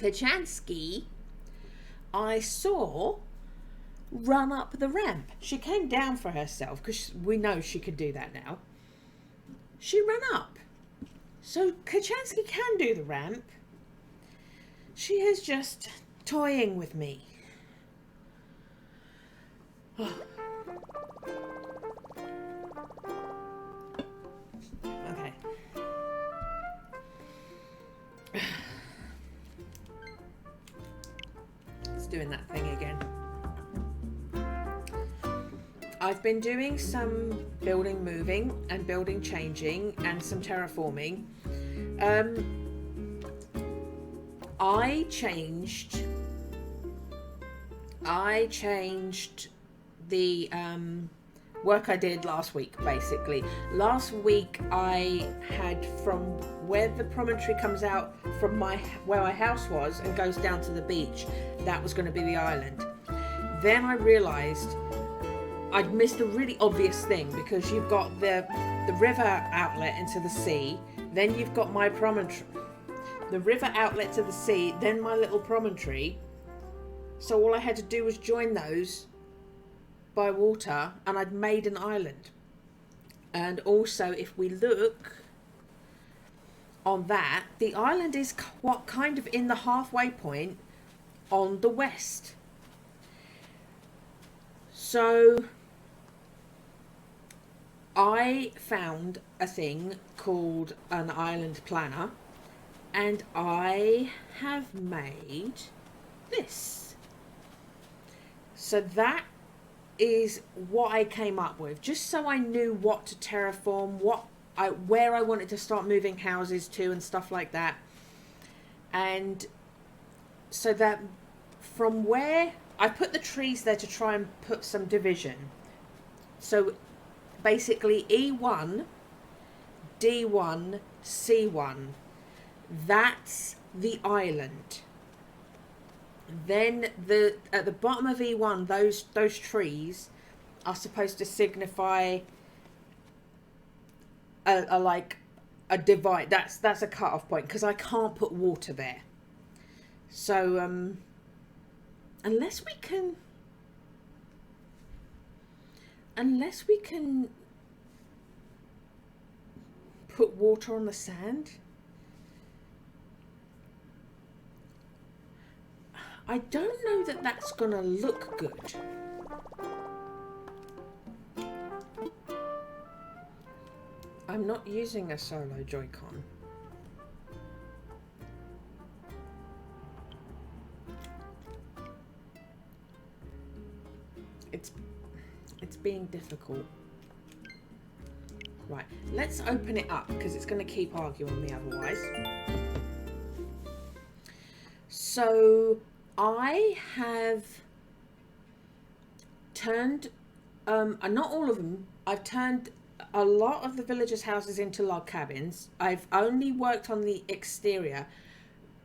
Kachansky, I saw run up the ramp. She came down for herself because we know she could do that now. She ran up. So Kachansky can do the ramp. She is just toying with me. Oh. Okay. It's doing that thing again. I've been doing some building moving and building changing and some terraforming. I changed the work I did last week, basically. Last week I had, from where the promontory comes out from where my house was and goes down to the beach, that was going to be the island. Then I realised I'd missed a really obvious thing, because you've got the river outlet into the sea, then you've got my promontory, the river outlet to the sea, then my little promontory. So all I had to do was join those by water, and I'd made an island. And also, if we look on that, the island is what kind of in the halfway point on the west. So I found a thing called an island planner, and I have made this. So that is what I came up with, just so I knew what to terraform, where I wanted to start moving houses to and stuff like that. And so that from where I put the trees there to try and put some division. So basically E1, D1, C1, that's the island. Then at the bottom of E1, those trees are supposed to signify a divide. That's a cut-off point, because I can't put water there. So unless we can put water on the sand. I don't know that that's going to look good. I'm not using a solo Joy-Con. It's being difficult. Right, let's open it up, because it's going to keep arguing me otherwise. So I have turned, not all of them, I've turned a lot of the villagers' houses into log cabins. I've only worked on the exterior.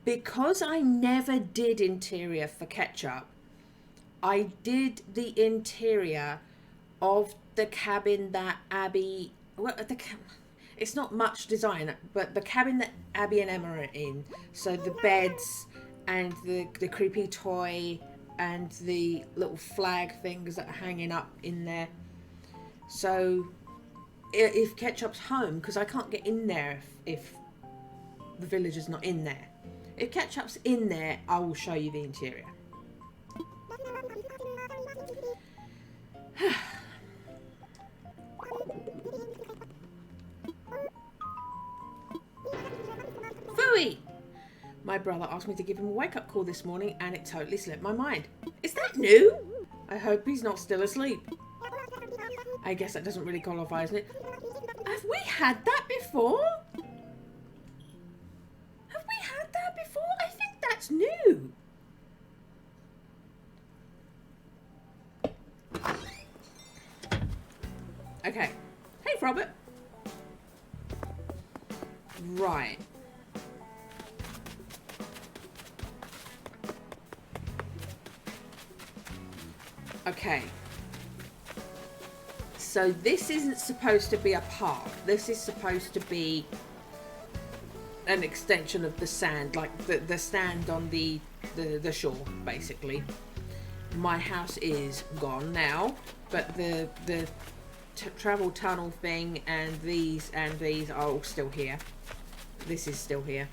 Because I never did interior for Ketchup, I did the interior of the cabin that Abby, it's not much design, but the cabin that Abby and Emma are in. So the beds and the creepy toy and the little flag things that are hanging up in there. So if Ketchup's home, because I can't get in there if the villager's not in there. If Ketchup's in there, I will show you the interior. Phooey! My brother asked me to give him a wake-up call this morning, and it totally slipped my mind. Is that new? I hope he's not still asleep. I guess that doesn't really qualify, isn't it? Have we had that before? Have we had that before? I think that's new. Okay. Hey, Robert. Right. Okay. So this isn't supposed to be a park. This is supposed to be an extension of the sand, like the sand on the shore, basically. My house is gone now, but the travel tunnel thing and these are all still here. This is still here.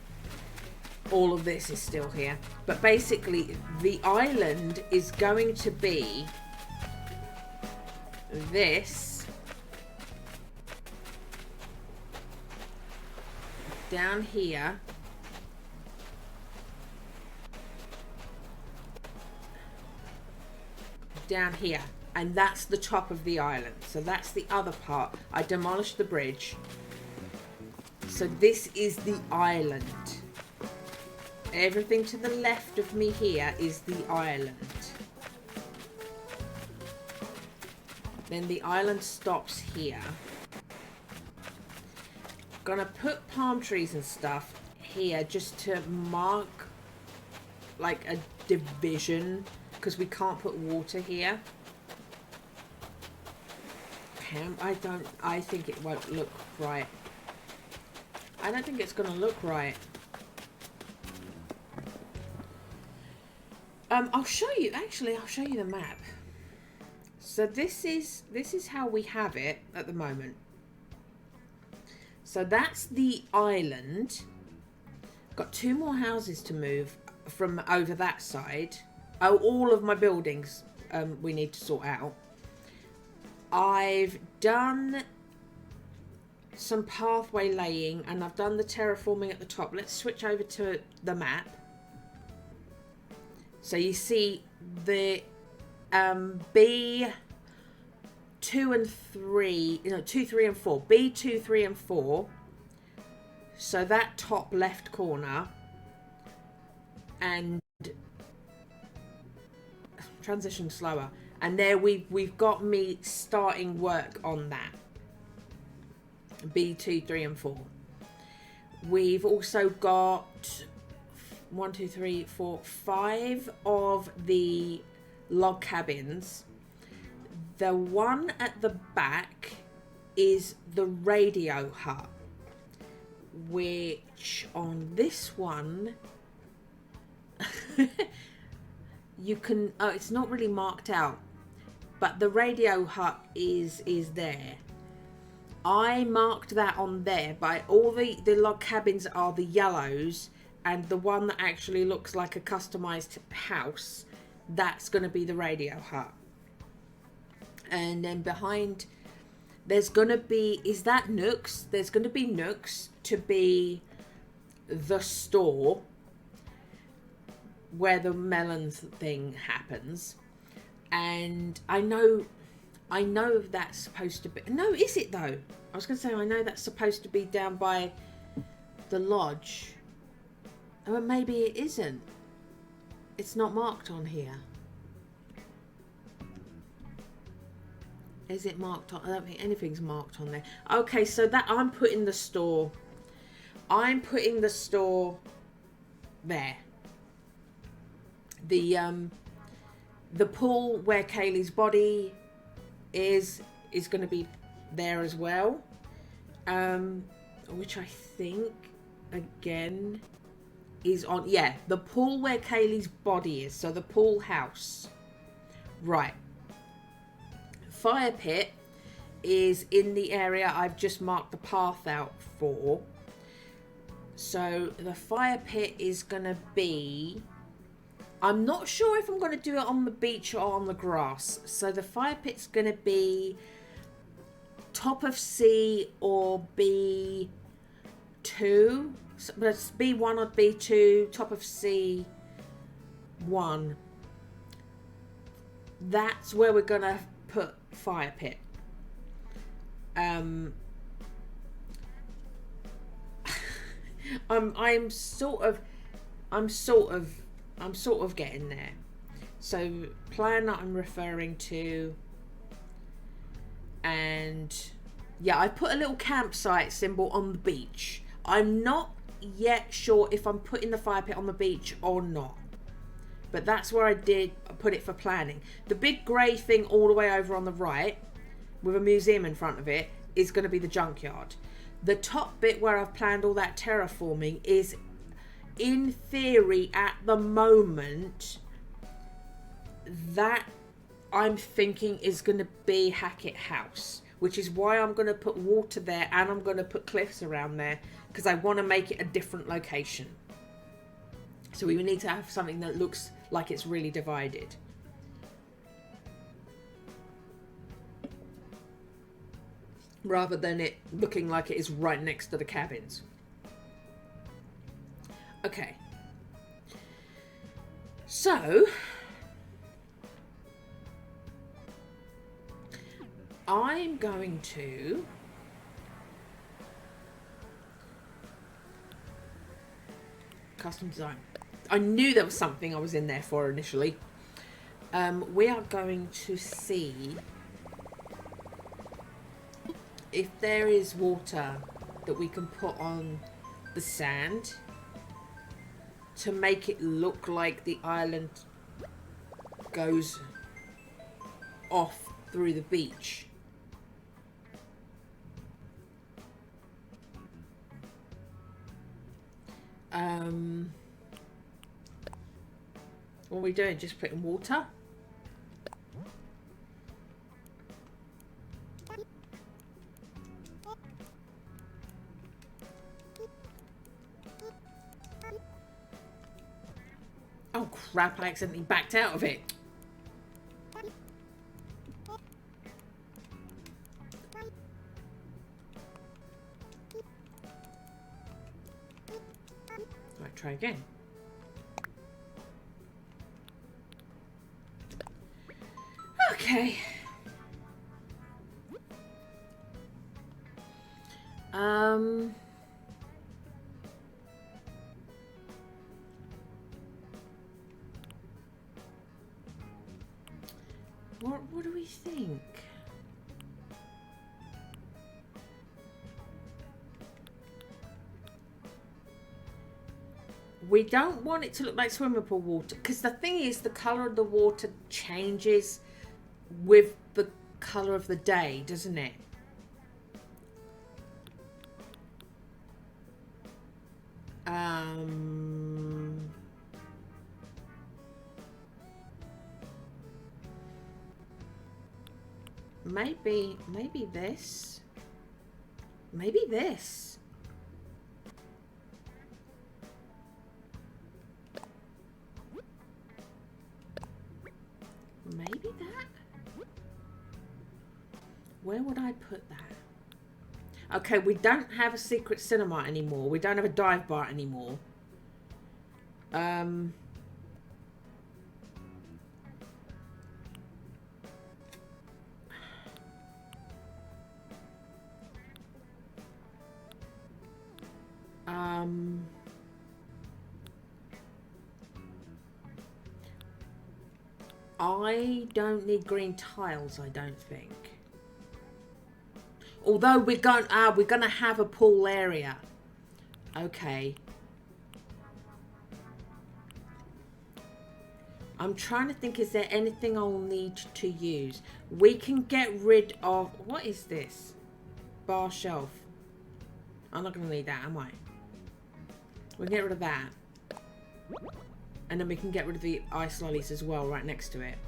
All of this is still here. But basically, the island is going to be this down here. Down here. And that's the top of the island. So that's the other part. I demolished the bridge. So this is the island. Everything to the left of me here is the island. Then the island stops here. Gonna put palm trees and stuff here just to mark like a division, because we can't put water here. I think it won't look right. I don't think it's gonna look right. I'll show you, actually, I'll show you the map. So this is how we have it at the moment. So that's the island. Got 2 more houses to move from over that side. Oh, all of my buildings we need to sort out. I've done some pathway laying and I've done the terraforming at the top. Let's switch over to the map. So you see the B2 and 3, 2, 3 and 4. B2, 3 and 4. So that top left corner. And transition slower. And there we've got me starting work on that. B2, 3 and 4. We've also got 1, 2, 3, 4, 5 of the log cabins. The one at the back is the radio hut, which on this one you can, it's not really marked out, but the radio hut is there. I marked that on there, but all the log cabins are the yellows, and the one that actually looks like a customized house, that's going to be the radio hut. And then behind, there's going to be, is that nooks? There's going to be nooks to be the store where the melons thing happens. And I know that's supposed to be, no, is it though? I was going to say, I know that's supposed to be down by the lodge. Or maybe it isn't. It's not marked on here. Is it marked on? I don't think anything's marked on there. Okay, so that I'm putting the store there. The pool where Kaylee's body is going to be there as well, which I think again is on, yeah, the pool where Kaylee's body is, so the pool house. Right. Fire pit is in the area I've just marked the path out for. So the fire pit is going to be, I'm not sure if I'm going to do it on the beach or on the grass. So the fire pit's going to be top of C or B2. So it's B1 or B2, top of C1. That's where we're going to put fire pit. I'm sort of getting there. So plan that I'm referring to, and yeah, I put a little campsite symbol on the beach. I'm not yet sure if I'm putting the fire pit on the beach or not, but that's where I put it for planning. The big grey thing all the way over on the right with a museum in front of it is going to be the junkyard. The top bit where I've planned all that terraforming is, in theory, at the moment, that I'm thinking is going to be Hackett House, which is why I'm going to put water there and I'm going to put cliffs around there, because I want to make it a different location. So we need to have something that looks like it's really divided. Rather than it looking like it is right next to the cabins. Okay. So I'm going to custom design. I knew there was something I was in there for initially. We are going to see if there is water that we can put on the sand to make it look like the island goes off through the beach. What are we doing? Just putting water? Oh crap, I accidentally backed out of it. Right, try again. Okay. What do we think? We don't want it to look like swimming pool water, because the thing is, the colour of the water changes with the colour of the day, doesn't it? Maybe this. Maybe this. Maybe that. Where would I put that? Okay, we don't have a secret cinema anymore. We don't have a dive bar anymore. I don't need green tiles, I don't think. Although we're gonna have a pool area. Okay. I'm trying to think, is there anything I'll need to use? We can get rid of, what is this? Bar shelf. I'm not gonna need that, am I? We'll get rid of that. And then we can get rid of the ice lollies as well, right next to it.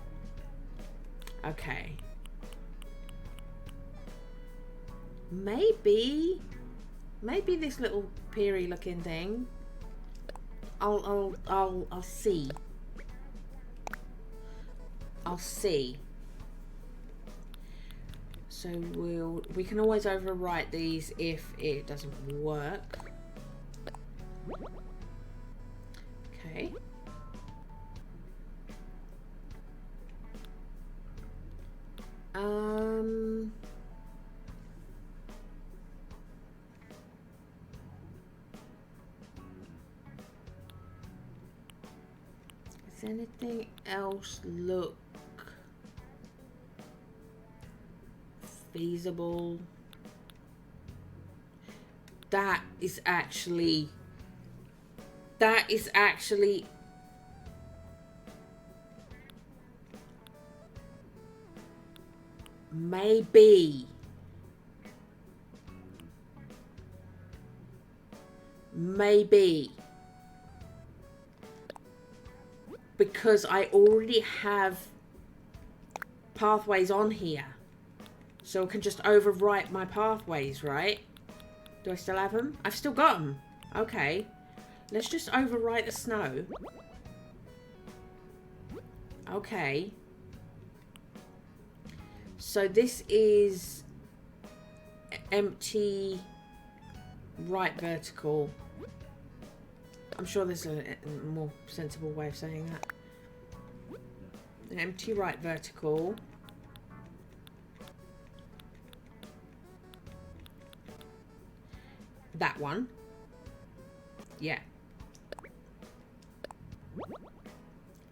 Okay. Maybe this little pier-y looking thing. I'll see. I'll see. So we can always overwrite these if it doesn't work. Okay. Does anything else look feasible? That is actually maybe maybe because I already have pathways on here, so I can just overwrite my pathways, right? Do I still have them? I've still got them. Okay, let's just overwrite the snow. Okay, so this is empty right vertical. I'm sure there's a more sensible way of saying that. An empty right vertical. That one. Yeah.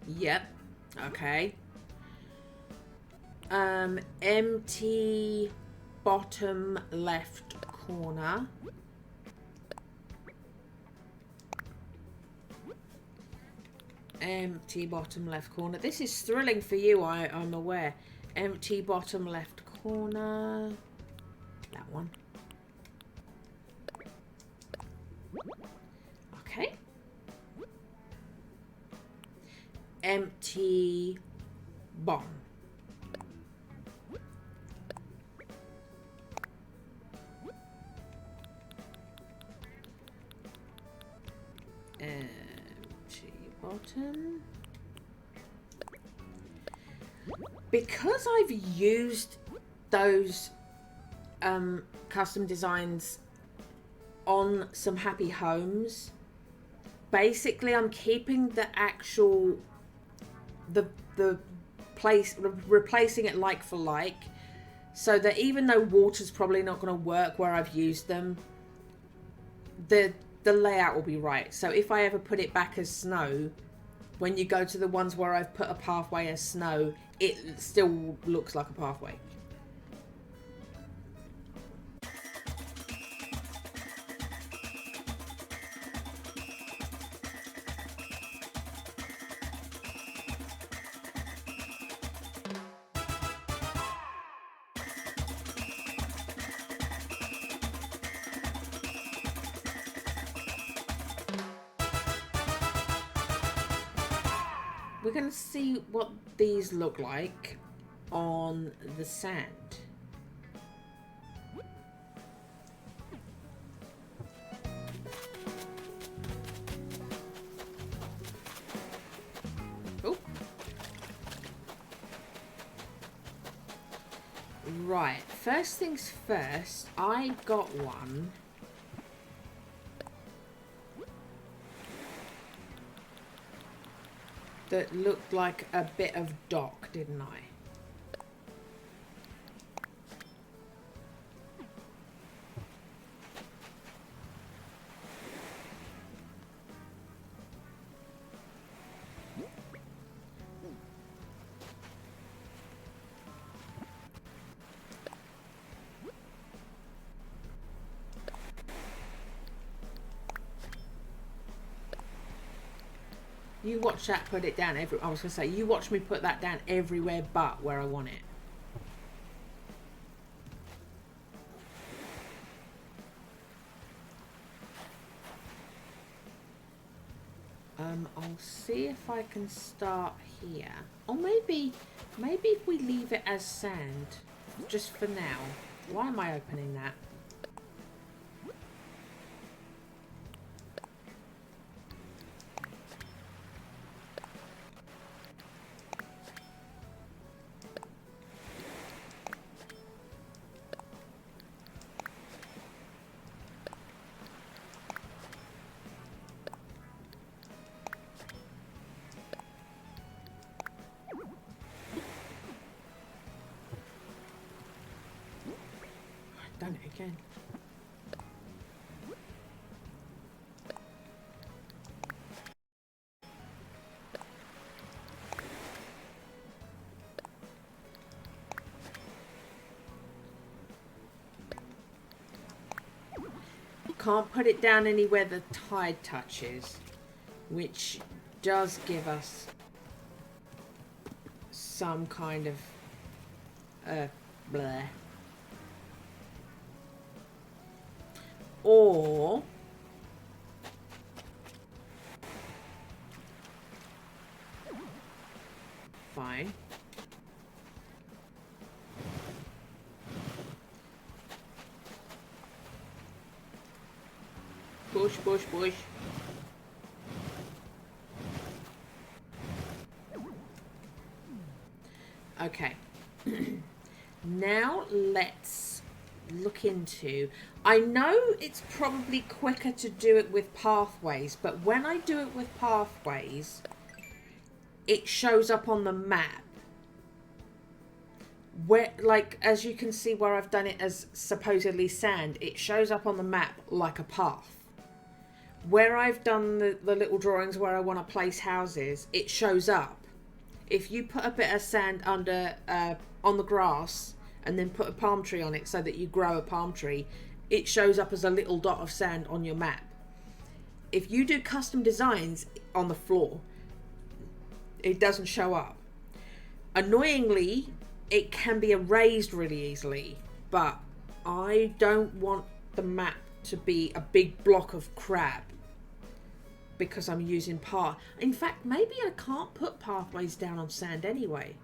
Yep. Okay. Empty bottom left corner. Empty bottom left corner. This is thrilling for you, I'm aware. Empty bottom left corner. That one. Okay. Empty bottom. Bottom. Because I've used those custom designs on some happy homes, basically I'm keeping the actual the place, replacing it like for like, so that even though water's probably not going to work where I've used them, the layout will be right. So if I ever put it back as snow, when you go to the ones where I've put a pathway as snow, it still looks like a pathway. We're going to see what these look like on the sand. Oh. Right, first things first, I got one. That looked like a bit of dock, didn't I? You watch that put it down every... I was going to say, you watch me put that down everywhere but where I want it. I'll see if I can start here. Or maybe if we leave it as sand, just for now. Why am I opening that? Done it again. Can't put it down anywhere the tide touches, which does give us some kind of bleh. Or fine. Push, push, push. Okay. Now let's look into... I know it's probably quicker to do it with pathways, but when I do it with pathways, it shows up on the map. Where, like, as you can see where I've done it as supposedly sand, it shows up on the map like a path. Where I've done the little drawings where I want to place houses, it shows up. If you put a bit of sand under on the grass and then put a palm tree on it so that you grow a palm tree, it shows up as a little dot of sand on your map. If you do custom designs on the floor, it doesn't show up. Annoyingly, it can be erased really easily, but I don't want the map to be a big block of crap because I'm using path. In fact, maybe I can't put pathways down on sand anyway.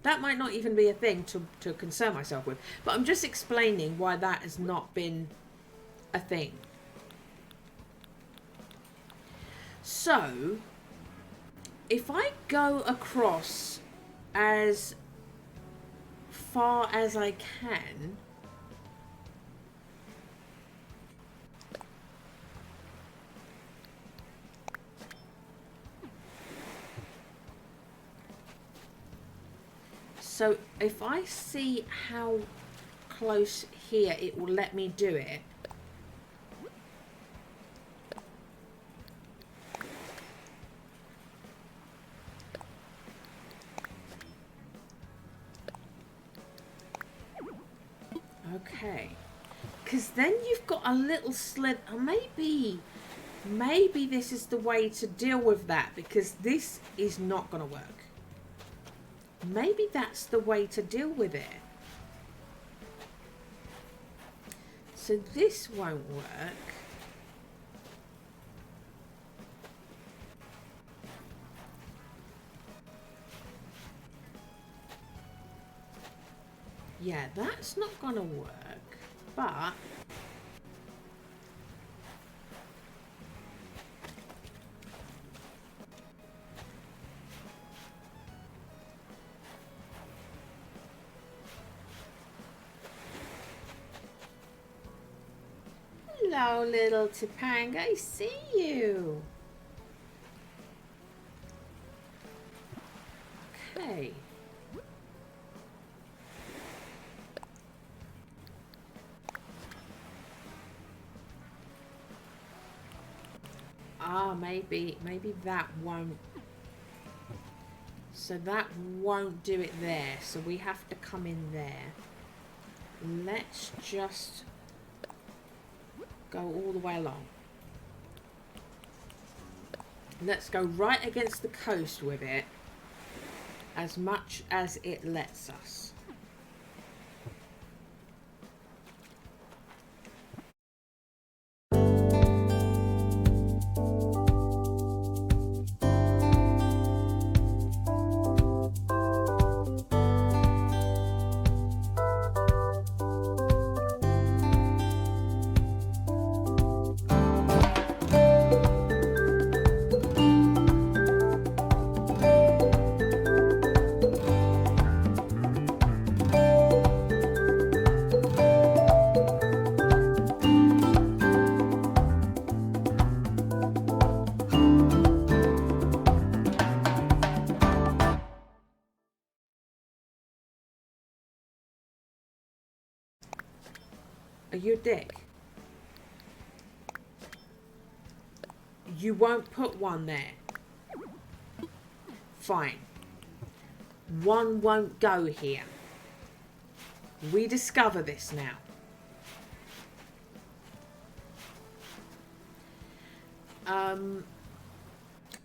That might not even be a thing to concern myself with, but I'm just explaining why that has not been a thing. So, if I go across as far as I can, so if I see how close here it will let me do it. Okay, because then you've got a little slit. Maybe this is the way to deal with that, because this is not going to work. Maybe that's the way to deal with it. So this won't work. Yeah, that's not going to work, but hello, little Topanga, I see you. Okay. Ah, maybe that won't. So that won't do it there. So we have to come in there. Let's just go all the way along. Let's go right against the coast with it, as much as it lets us. Are you a dick? You won't put one there. Fine. One won't go here. We discover this now.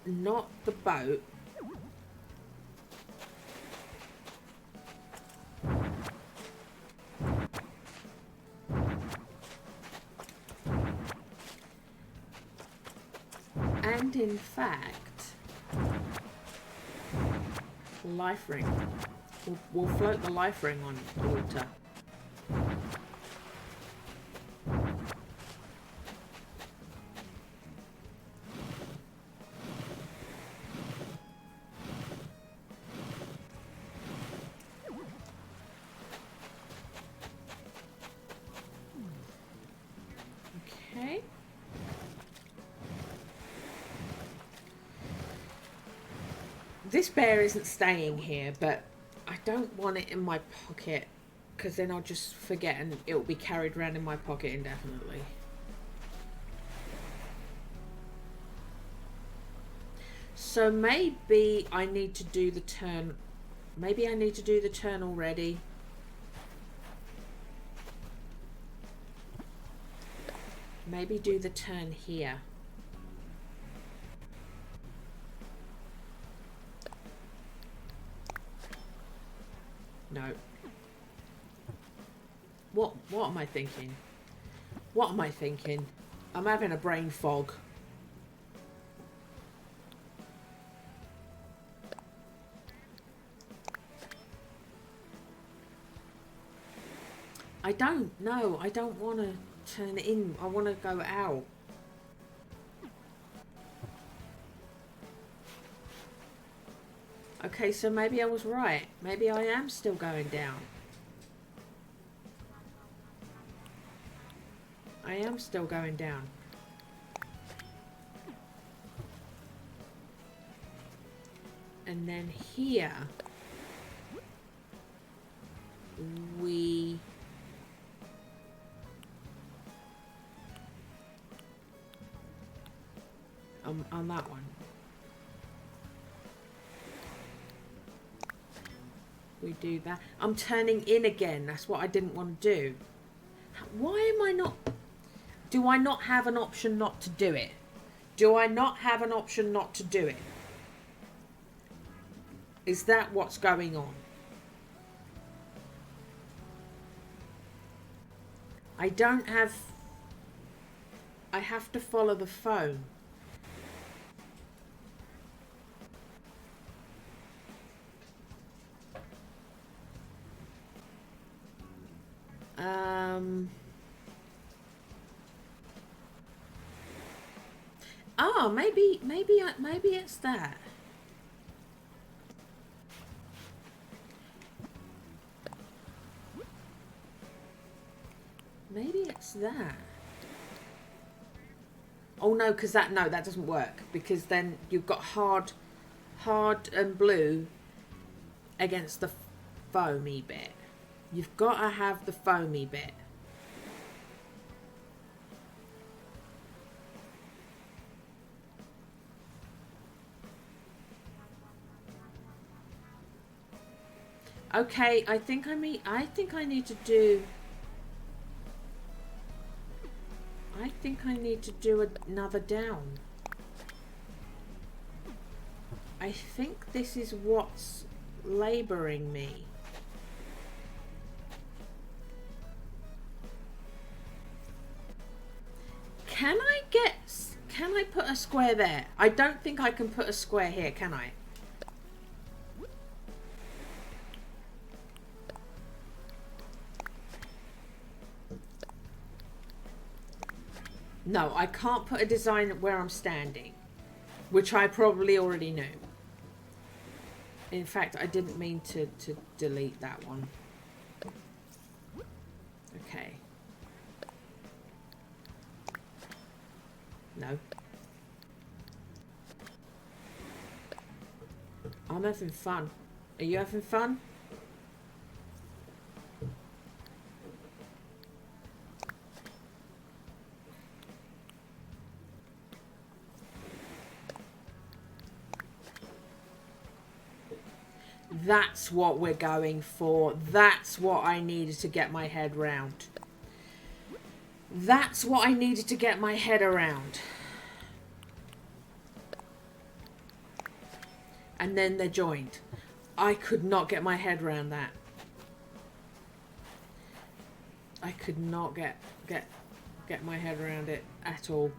Not the boat. And in fact, Life ring. We'll float the life ring on water. Okay. This bear isn't staying here, but I don't want it in my pocket because then I'll just forget and it'll be carried around in my pocket indefinitely. So maybe I need to do the turn. Maybe I need to do the turn already. Maybe do the turn here. No. What am I thinking? What am I thinking? I'm having a brain fog. I don't know. I don't want to turn in. I want to go out. Okay, so maybe I was right. Maybe I am still going down. I am still going down. And then here we on that one. We do that. I'm turning in again. That's what I didn't want to do. Why am I not... Do I not have an option not to do it? Do I not have an option not to do it? Is that what's going on? I don't have... I have to follow the phone. Oh, maybe it's that. Maybe it's that. Oh no, because that doesn't work, because then you've got hard and blue against the foamy bit. You've got to have the foamy bit. Okay, I think I need to do... I think I need to do another down. I think this is what's labouring me. Can I put a square there? I don't think I can put a square here, can I? No, I can't put a design where I'm standing, which I probably already knew. In fact, I didn't mean to delete that one. Okay. No. I'm having fun. Are you having fun? That's what we're going for. That's what I needed to get my head round. That's what I needed to get my head around. And then they're joined. I could not get my head around that. I could not get my head around it at all.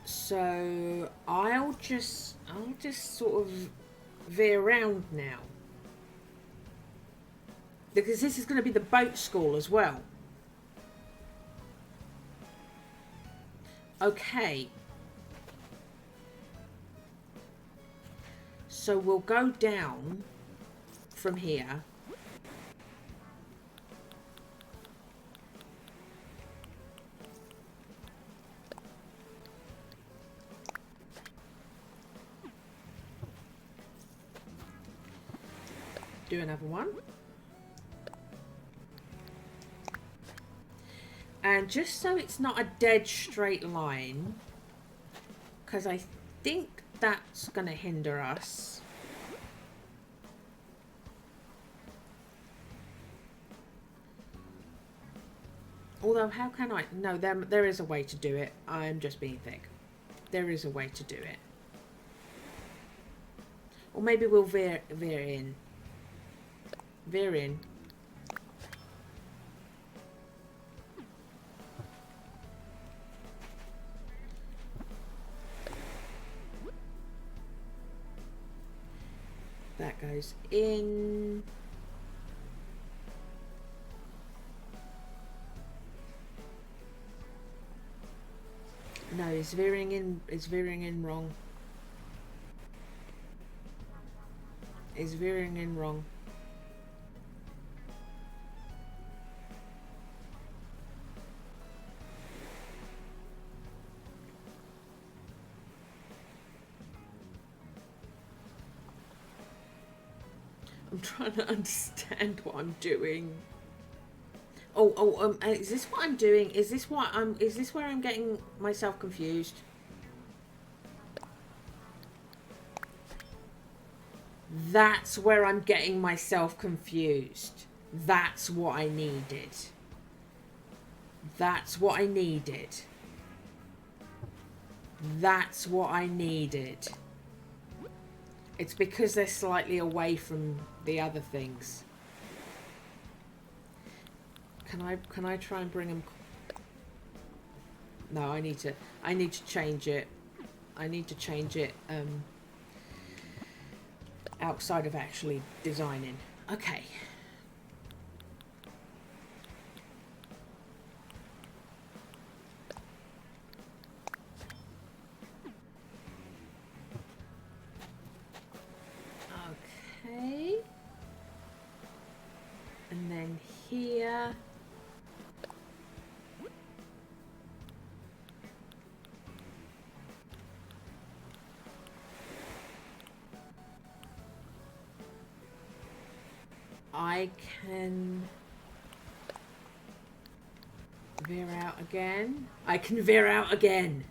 So I'll just I'll just sort of veer around now. Because this is going to be the boat school as well. Okay. So we'll go down from here. Do another one. And just so it's not a dead straight line, because I think that's going to hinder us. Although, how can I? No, there is a way to do it. I'm just being thick. There is a way to do it. Or maybe we'll veer in. Veer in. That goes in. No, it's veering in. It's veering in wrong. It's veering in wrong. I'm trying to understand what I'm doing. Is this what I'm doing? Is this where I'm getting myself confused? That's where I'm getting myself confused. That's what I needed. That's what I needed. That's what I needed. It's because they're slightly away from the other things. Can I try and bring them? No, I need to change it. I need to change it outside of actually designing. Okay. Okay. And then here. I can veer out again. I can veer out again.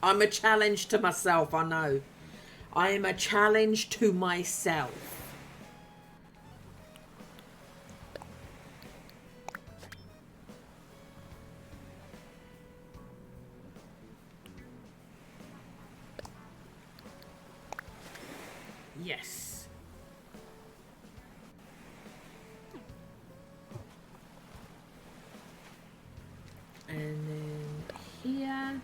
I'm a challenge to myself, I know. I am a challenge to myself. Yes. And then here.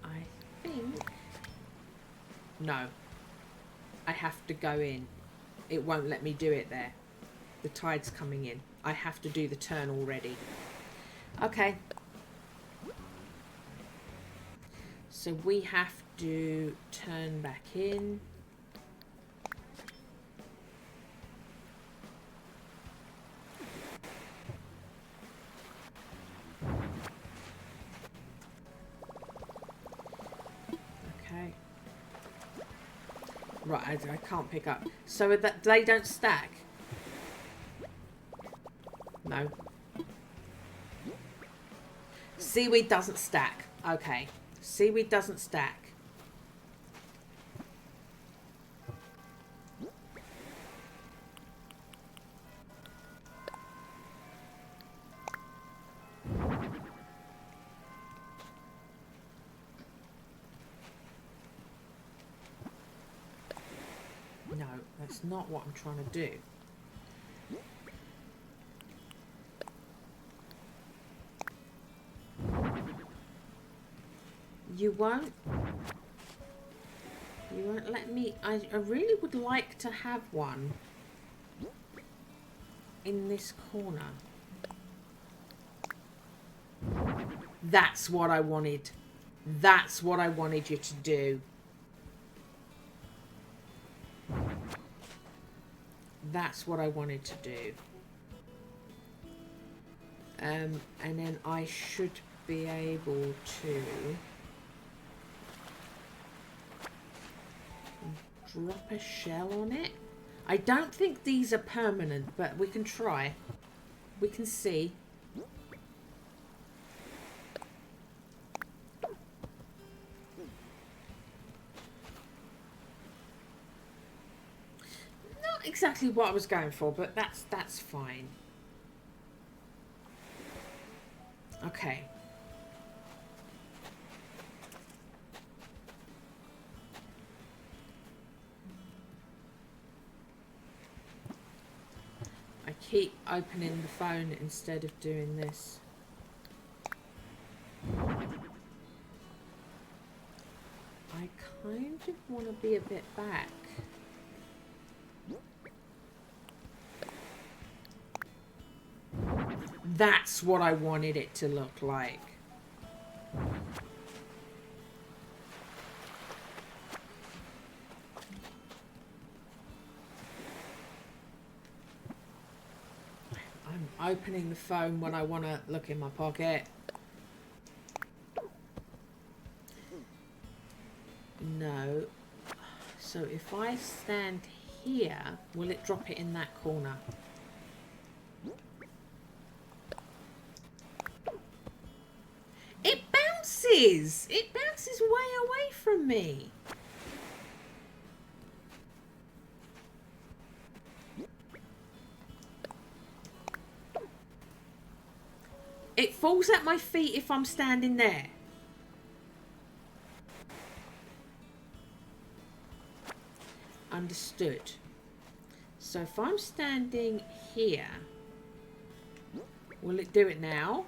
I think... No. I have to go in. It won't let me do it there. The tide's coming in. I have to do the turn already. Okay. So we have to turn back in. Okay. Right, I can't pick up. So that they don't stack? No. Seaweed doesn't stack. Okay. Seaweed doesn't stack. No, that's not what I'm trying to do. You won't let me. I really would like to have one in this corner. That's what I wanted. That's what I wanted you to do. That's what I wanted to do. And then I should be able to drop a shell on it. I don't think these are permanent, but we can try. We can see. Not exactly what I was going for, but that's fine. Okay. I keep opening the phone instead of doing this. I kind of want to be a bit back. That's what I wanted it to look like. I'm opening the phone when I want to look in my pocket. No. So if I stand here, will it drop it in that corner? It bounces! It bounces way away from me. It falls at my feet if I'm standing there. Understood. So if I'm standing here, will it do it now?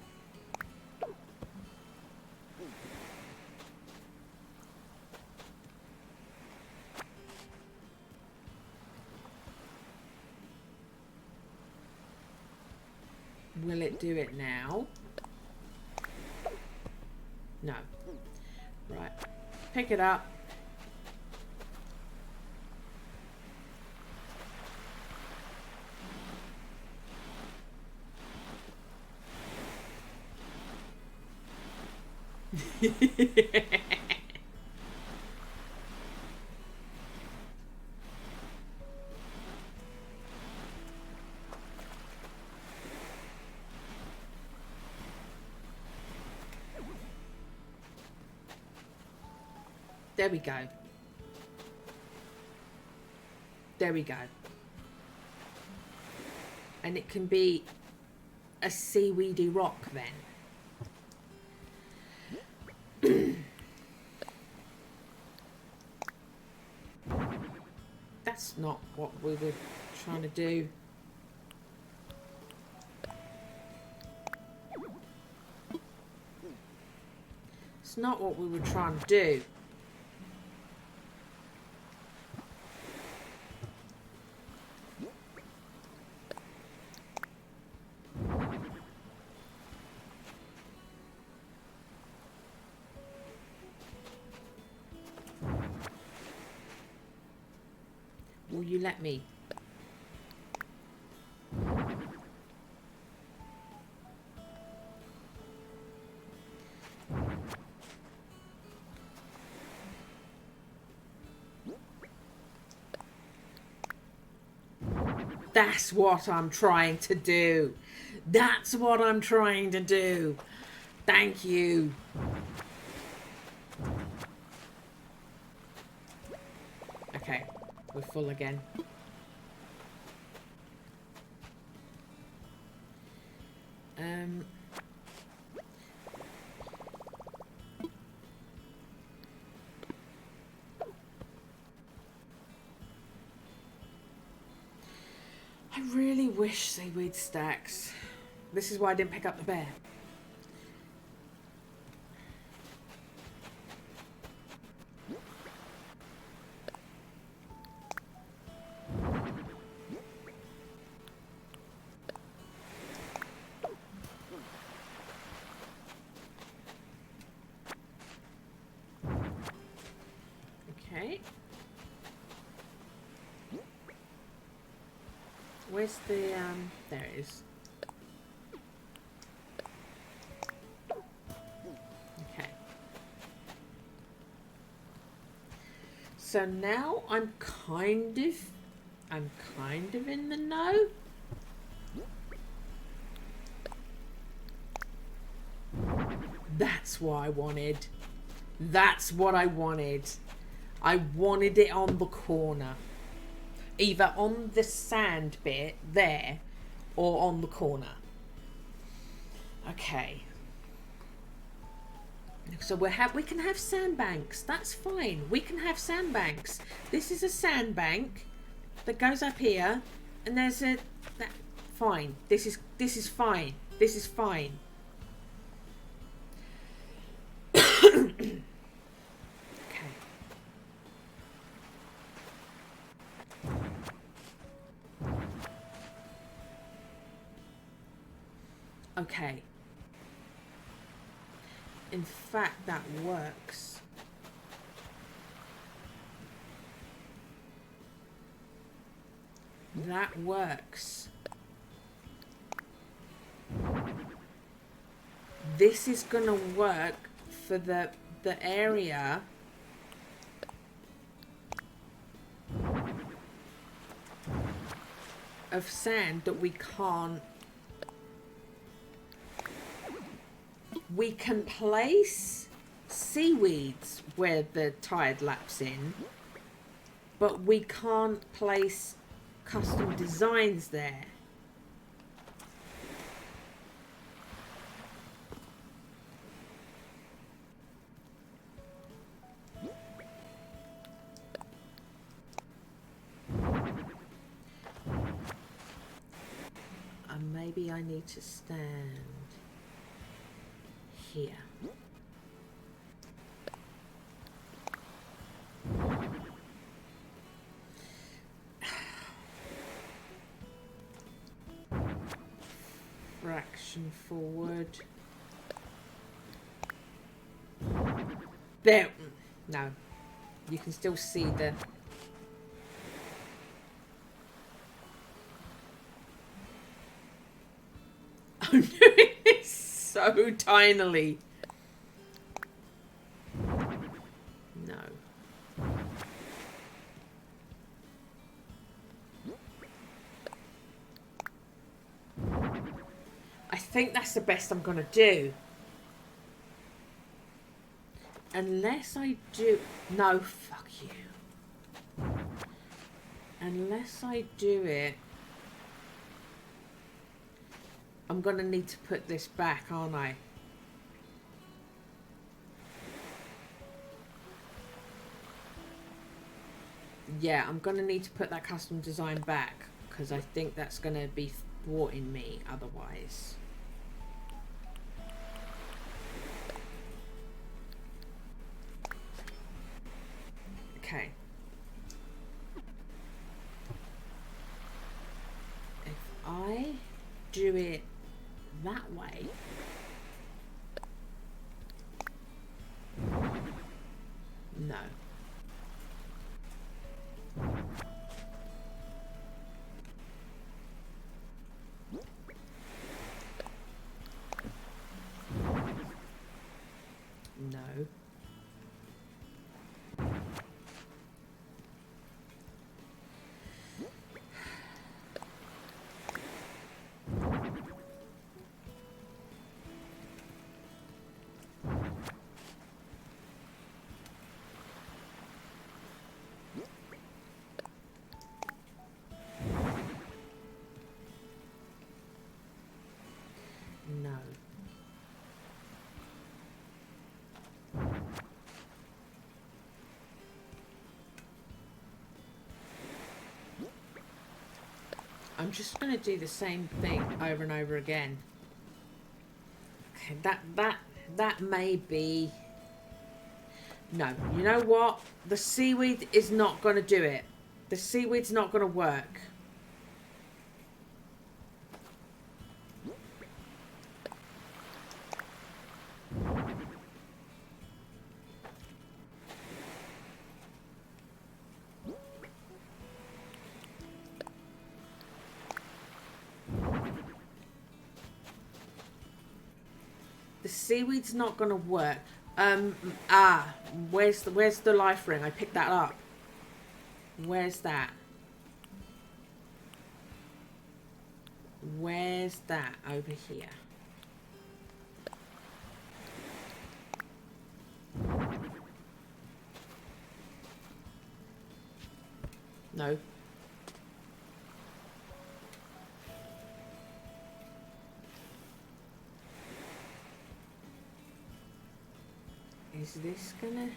Will it do it now? No. Right. Pick it up. There we go. There we go. And it can be a seaweedy rock then. That's not what we were trying to do. It's not what we were trying to do. Will you let me? That's what I'm trying to do. That's what I'm trying to do. Thank you. Okay, we're full again. I really wish seaweed stacks. This is why I didn't pick up the bear. Okay. Where's the, there it is. Okay. So now I'm kind of in the know. That's what I wanted. That's what I wanted. I wanted it on the corner. Either on the sand bit there or on the corner. Okay. So we can have sandbanks. That's fine. We can have sandbanks. This is a sandbank that goes up here, and there's a fine. This is fine. This is fine. Okay. Okay. In fact, that works. That works. This is gonna work for the area of sand that we can't. We can place seaweeds where the tide laps in, but we can't place custom designs there. And maybe I need to stand here. Fraction forward. There. No. You can still see the... I'm doing this so tinily. No. I think that's the best I'm gonna do. Unless I do... No, fuck you. Unless I do it... I'm gonna need to put this back, aren't I? Yeah, I'm gonna need to put that custom design back, because I think that's gonna be thwarting me otherwise. Okay. If I do it that way, no. No. I'm just going to do the same thing over and over again. Okay, that may be... No, you know what? The seaweed is not going to do it. The seaweed's not going to work. The seaweed's not going to work. Where's the life ring? I picked that up. Where's that? Where's that? Over here. No. Is this gonna...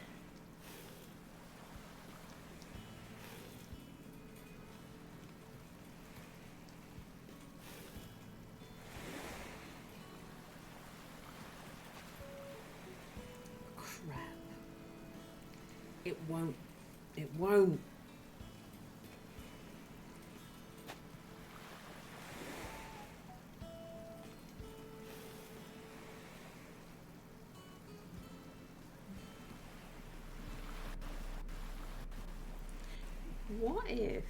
Crap. It won't. It won't. What if...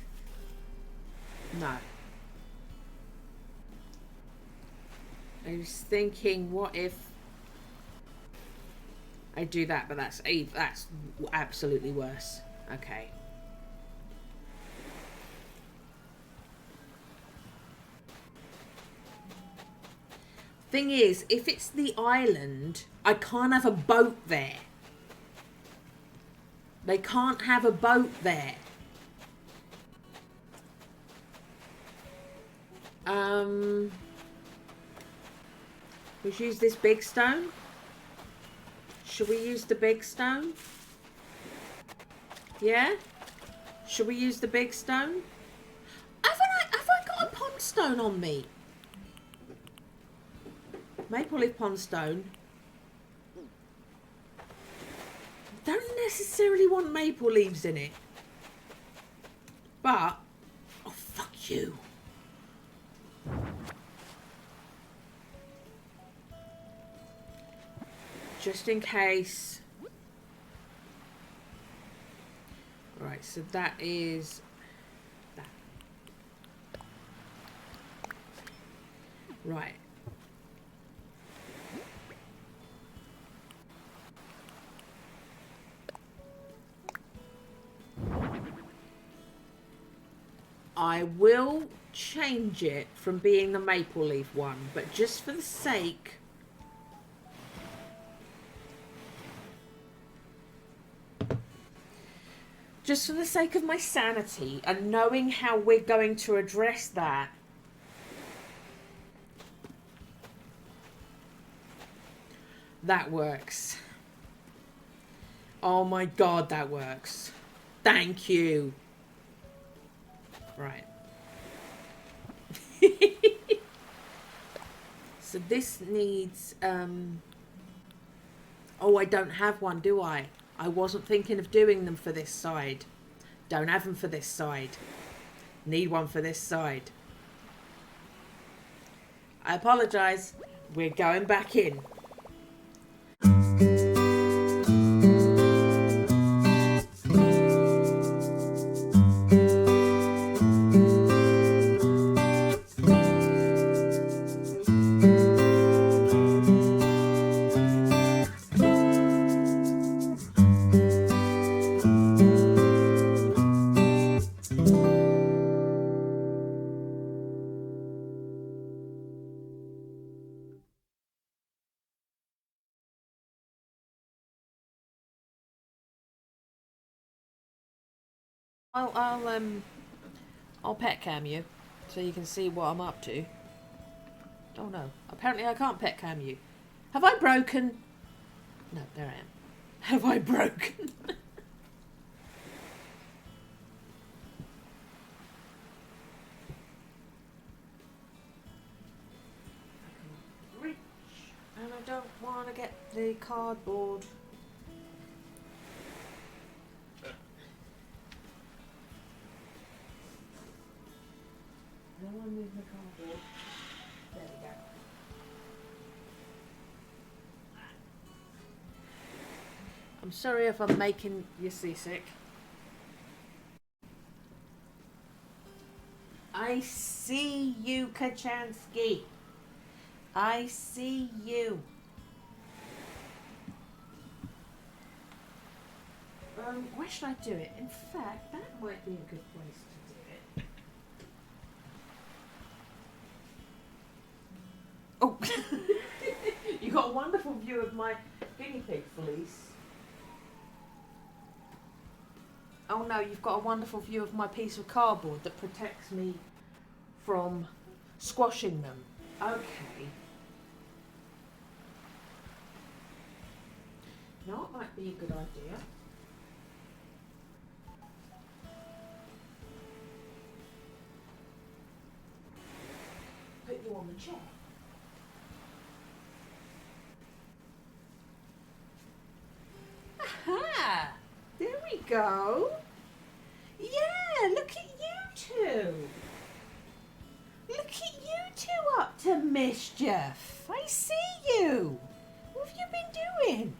No. I was thinking, what if I do that, but that's absolutely worse. Okay. Thing is, if it's the island, I can't have a boat there. They can't have a boat there. Let's use this big stone. Should we use the big stone? Yeah? Should we use the big stone? Have I got a pond stone on me? Maple leaf pond stone. Don't necessarily want maple leaves in it. But, oh fuck you. Just in case. Right, so that is that. Right. I will change it from being the maple leaf one, but just for the sake... Just for the sake of my sanity and knowing how we're going to address that. That works. Oh my god, that works. Thank you. Right. So this needs... Oh, I don't have one, do I? I wasn't thinking of doing them for this side. Don't have them for this side. Need one for this side. I apologise. We're going back in. I'll pet cam you so you can see what I'm up to. Oh no, apparently I can't pet cam you. Have I broken? No, there I am. Have I broken? to get the cardboard. I don't want to move the cardboard. There we go. I'm sorry if I'm making you seasick. I see you, Kachansky. I see you. Where should I do it? In fact, that might be a good place to do it. Oh, you got a wonderful view of my guinea pig fleece. Oh no, you've got a wonderful view of my piece of cardboard that protects me from squashing them. Okay. Now it might be a good idea. Put you on the chair. Aha! There we go. Yeah, look at you two. Look at you two up to mischief. I see you. What have you been doing?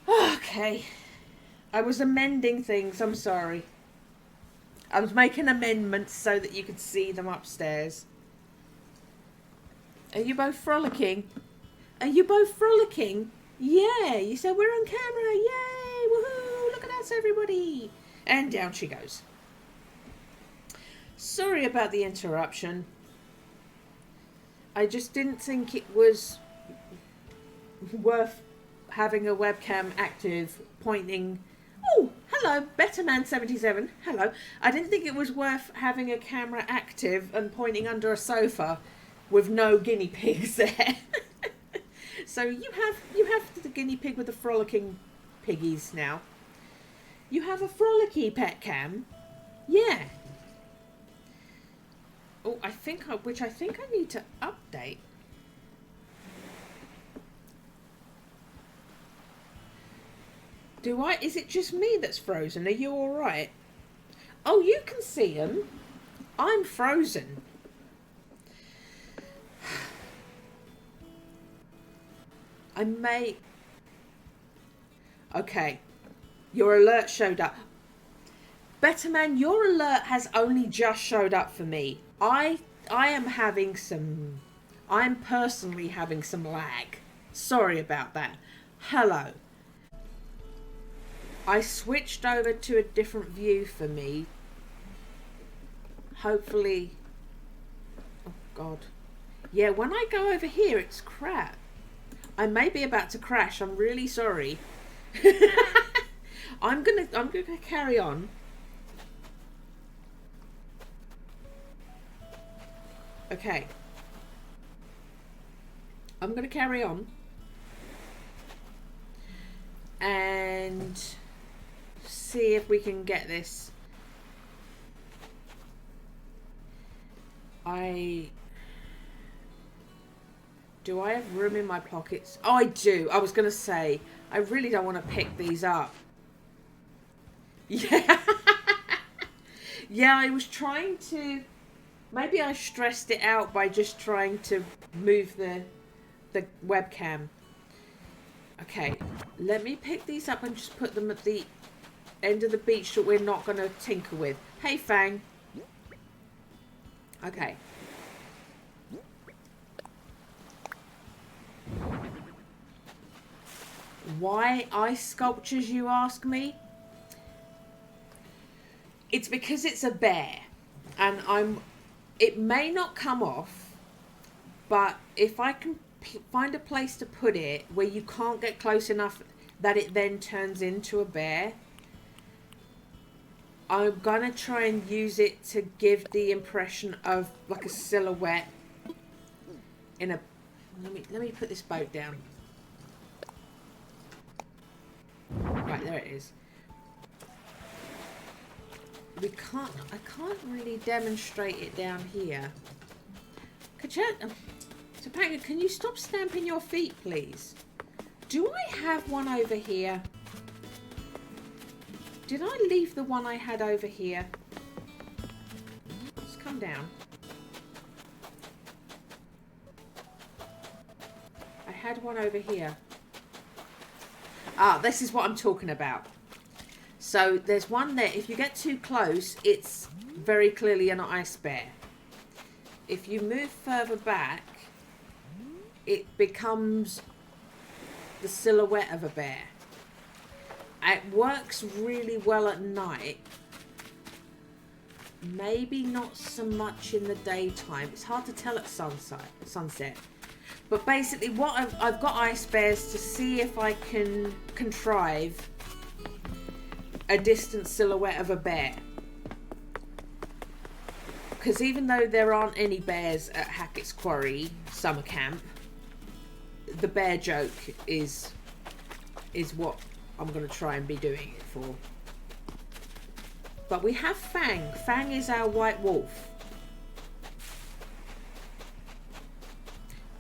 Okay. I was amending things. I'm sorry. I was making amendments so that you could see them upstairs. Are you both frolicking? Are you both frolicking? Yeah. You said we're on camera. Yay. Woohoo. Look at us, everybody. And down she goes. Sorry about the interruption. I just didn't think it was worth having a webcam active pointing. Oh, hello, Betterman77. Hello. I didn't think it was worth having a camera active and pointing under a sofa with no guinea pigs there. So you have the guinea pig with the frolicking piggies now. You have a frolicky pet cam. Yeah. Oh, which I think I need to update. Do I? Is it just me that's frozen? Are you all right? Oh, you can see them. I'm frozen. I may... Okay. Your alert showed up. Betterman, your alert has only just showed up for me. I am having some... I'm personally having some lag. Sorry about that. Hello. I switched over to a different view for me. Hopefully... Oh, God. Yeah, when I go over here, it's crap. I may be about to crash. I'm really sorry. I'm gonna carry on. Okay. I'm gonna carry on. And see if we can get this. Do I have room in my pockets? Oh, I do. I was going to say, I really don't want to pick these up. Yeah. Yeah, I was trying to... Maybe I stressed it out by just trying to move the webcam. Okay, let me pick these up and just put them at the end of the beach that we're not going to tinker with. Hey, Fang. Okay. Why ice sculptures, you ask me? It's because it's a bear, and it may not come off, but if I can find a place to put it where you can't get close enough that it then turns into a bear, I'm gonna try and use it to give the impression of like a silhouette in a... Let me put this boat down. Right, there it is. I can't really demonstrate it down here. Topanga, can you stop stamping your feet, please? Do I have one over here? Did I leave the one I had over here? Let's come down. I had one over here. Ah, this is what I'm talking about. So there's one there. If you get too close, it's very clearly an ice bear. If you move further back, it becomes the silhouette of a bear. It works really well at night. Maybe not so much in the daytime. It's hard to tell at sunset. But basically what I've got ice bears to see if I can contrive a distant silhouette of a bear. Because even though there aren't any bears at Hackett's Quarry summer camp, the bear joke is what I'm going to try and be doing it for. But we have Fang. Fang is our white wolf.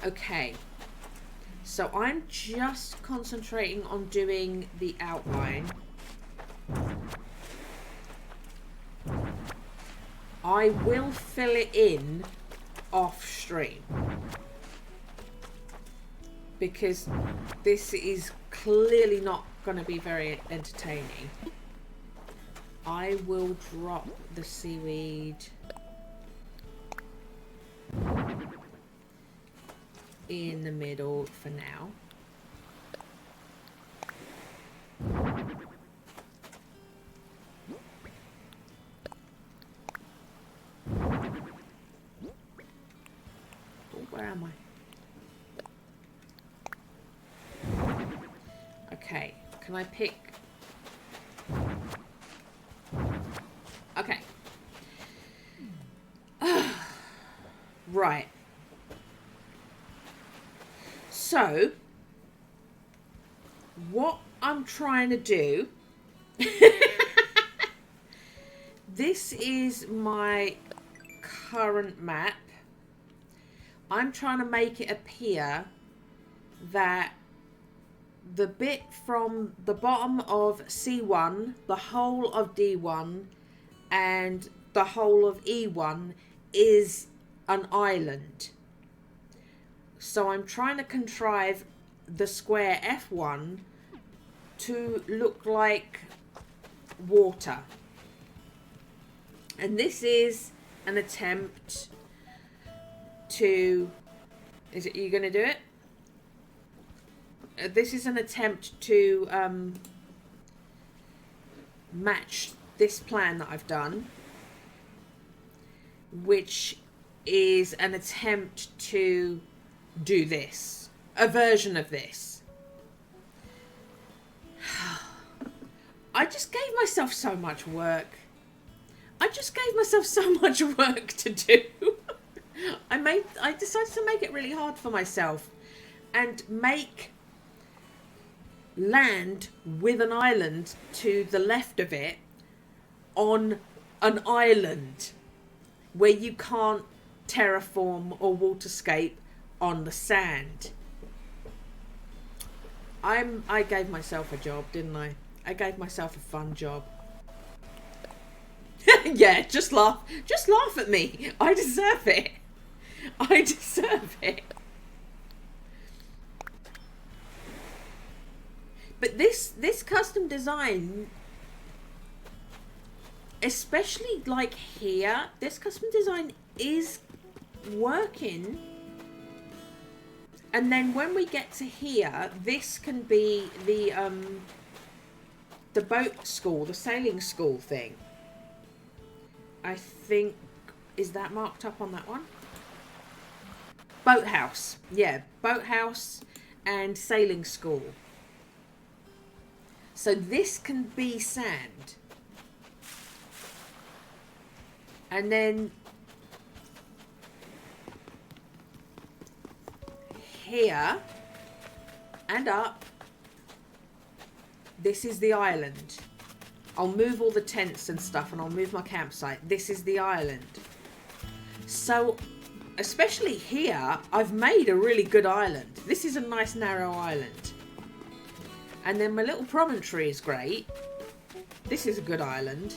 Okay. So I'm just concentrating on doing the outline. I will fill it in off stream. Because this is clearly not going to be very entertaining. I will drop the seaweed in the middle for now. Oh, where am I? Okay, can I pick? Okay. Right. So, what I'm trying to do, this is my current map. I'm trying to make it appear that the bit from the bottom of C1, the whole of D1, and the whole of E1 is an island. So I'm trying to contrive the square F1 to look like water. And this is an attempt to... Is it you going to do it? This is an attempt to match this plan that I've done, which is an attempt to do this, a version of this. I just gave myself so much work. I to do. I decided to make it really hard for myself and make land with an island to the left of it on an island where you can't terraform or waterscape on the sand. I gave myself a job, didn't I? I gave myself a fun job. Yeah, just laugh at me. I deserve it. But this custom design, especially like here, this custom design is working. And then when we get to here, this can be the boat school, the sailing school thing. I think, is that marked up on that one? Boathouse. Yeah, boathouse and sailing school. So this can be sand. And then here and up, this is the island. I'll move all the tents and stuff and I'll move my campsite. This is the island. So especially here, I've made a really good island. This is a nice narrow island. And then my little promontory is great. This is a good island.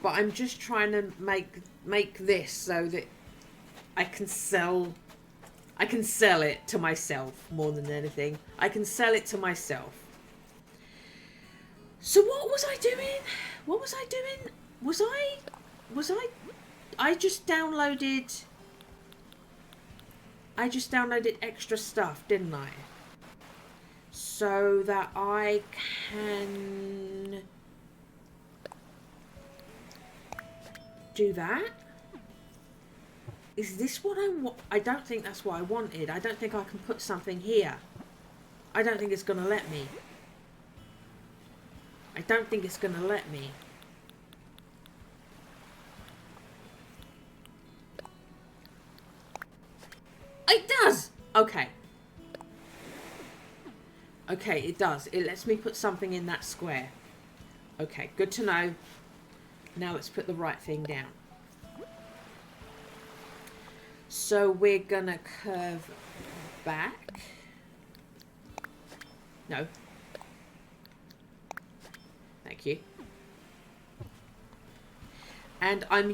But I'm just trying to make this so that I can sell it to myself more than anything. I can sell it to myself. So what was I doing? What was I doing? I just downloaded extra stuff, didn't I? So that I can do that. Is this what I want? I don't think that's what I wanted. I don't think I can put something here. I don't think it's going to let me. I don't think it's going to let me. It does! Okay. Okay, it does. It lets me put something in that square. Okay, good to know. Now let's put the right thing down. So we're gonna curve back. No. Thank you. And I'm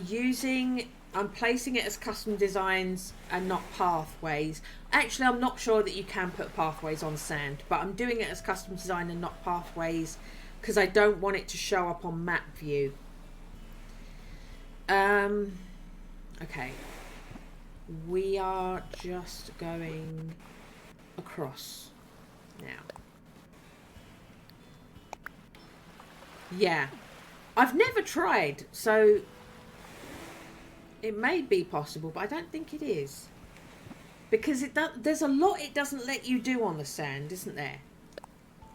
placing it as custom designs and not pathways. Actually, I'm not sure that you can put pathways on sand, but I'm doing it as custom design and not pathways because I don't want it to show up on map view. Okay. We are just going across now. Yeah. I've never tried, so it may be possible, but I don't think it is. Because there's a lot it doesn't let you do on the sand, isn't there?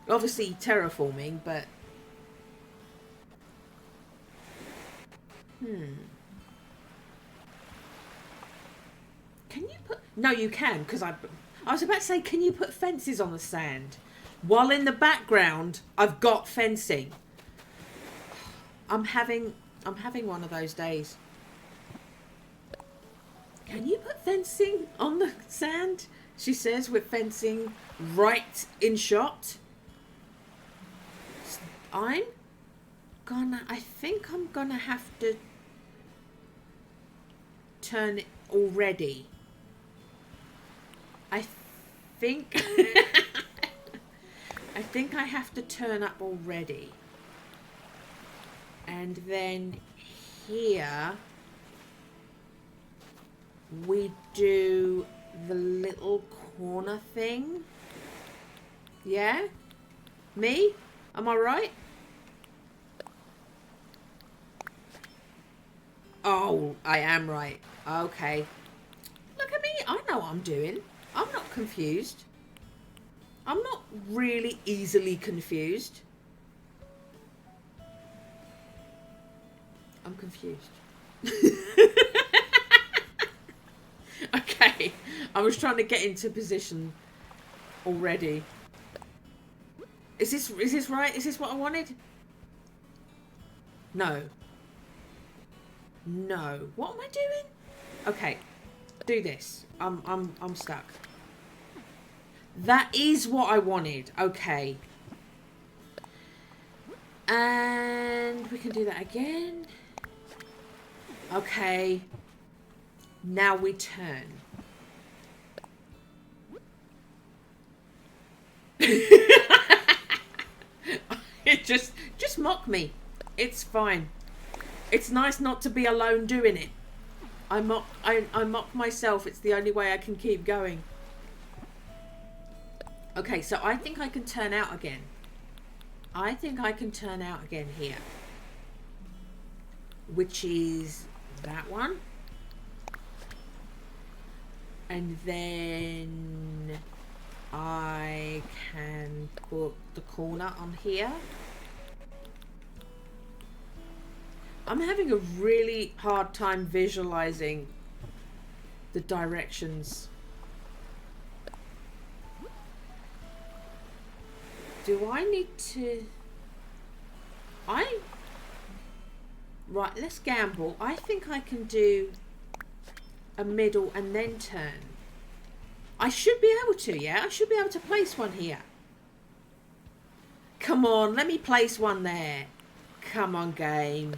Obviously terraforming, but... Can you put... No, you can, because I was about to say, can you put fences on the sand? While in the background, I've got fencing. I'm having one of those days. Can you put fencing on the sand? She says, with fencing right in shot. I think I'm gonna have to turn it already. I think I have to turn up already. And then here we do the little corner thing. Yeah? Me? Am I right? Oh, I am right. Okay. Look at me. I know what I'm doing. I'm not confused. I'm not really easily confused. I'm confused. Okay. I was trying to get into position already. Is this right? Is this what I wanted? No. No. What am I doing? Okay. Do this. I'm stuck. That is what I wanted. Okay. And we can do that again. Okay. Now we turn. It just mock me. It's fine. It's nice not to be alone doing it. I mock myself. It's the only way I can keep going. Okay, so I think I can turn out again. I think I can turn out again here. Which is that one. And then I can put the corner on here. I'm having a really hard time visualizing the directions. Do I need to... Right, let's gamble. I think I can do a middle and then turn. I should be able to, yeah? I should be able to place one here. Come on, let me place one there. Come on, game.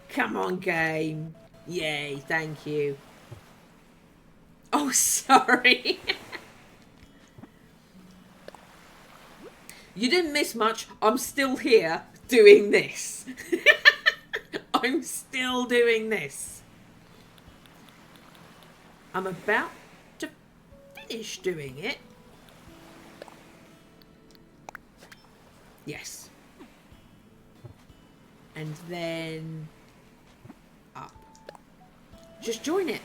Come on, game. Yay, thank you. Oh, sorry. You didn't miss much. I'm still here doing this. I'm still doing this. I'm about to finish doing it. Yes. And then up. Just join it.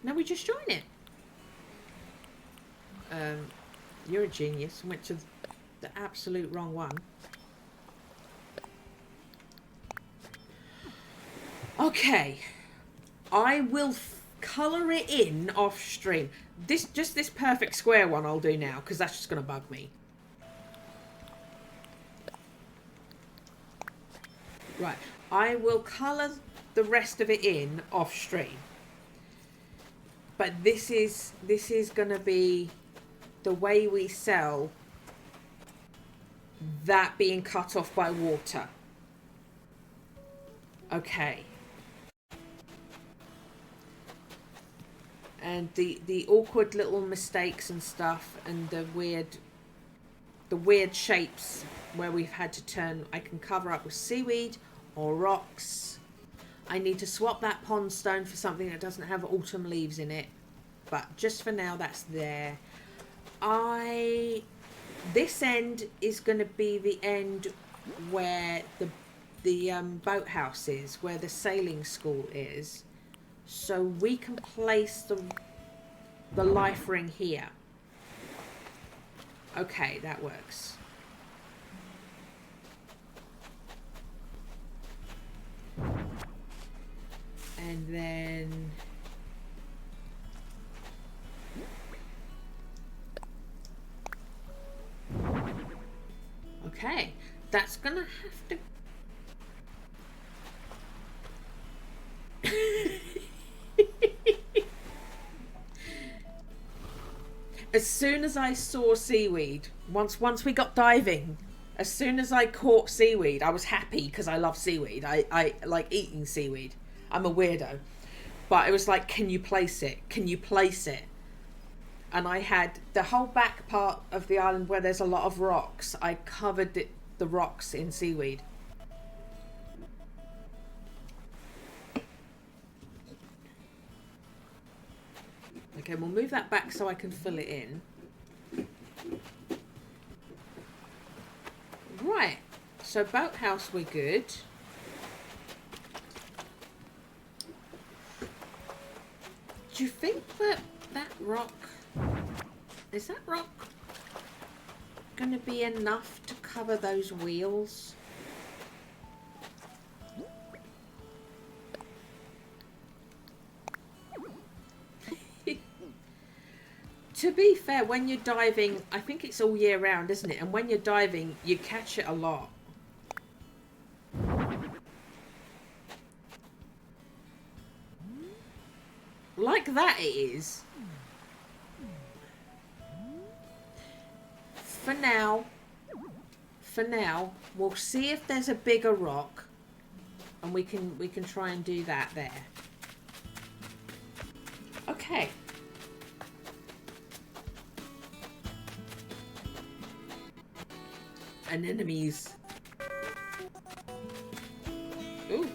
No, we just join it. You're a genius. Went to the absolute wrong one. Okay. I will colour it in off stream. Just this perfect square one I'll do now, because that's just going to bug me. Right. I will colour the rest of it in off stream. But this is going to be the way we sell that being cut off by water. Okay. And the awkward little mistakes and stuff, and the weird shapes where we've had to turn, I can cover up with seaweed or rocks. I need to swap that pond stone for something that doesn't have autumn leaves in it, but just for now that's there. This end is going to be the end where the boathouse is, where the sailing school is, so we can place the life ring here. Okay, that works. And then okay, that's gonna have to as soon as I saw seaweed, once we got diving, as soon as I caught seaweed, I was happy because I love seaweed. I like eating seaweed. I'm a weirdo. But it was like, can you place it? Can you place it? And I had the whole back part of the island where there's a lot of rocks. I covered the rocks in seaweed. Okay, we'll move that back so I can fill it in. Right, so boathouse we're good. Do you think that rock, is that rock going to be enough to cover those wheels? To be fair, when you're diving, I think it's all year round, isn't it? And when you're diving, you catch it a lot. Like that it is. For now, we'll see if there's a bigger rock, and we can try and do that there. Okay. Anemones. Ooh.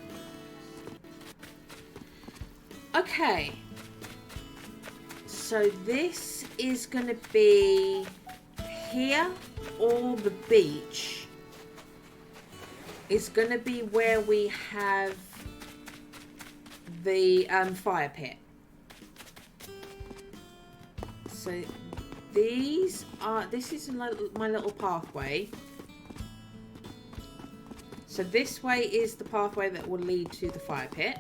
Okay. So this is going to be here, or the beach is going to be where we have the fire pit. So this is my little pathway. So this way is the pathway that will lead to the fire pit.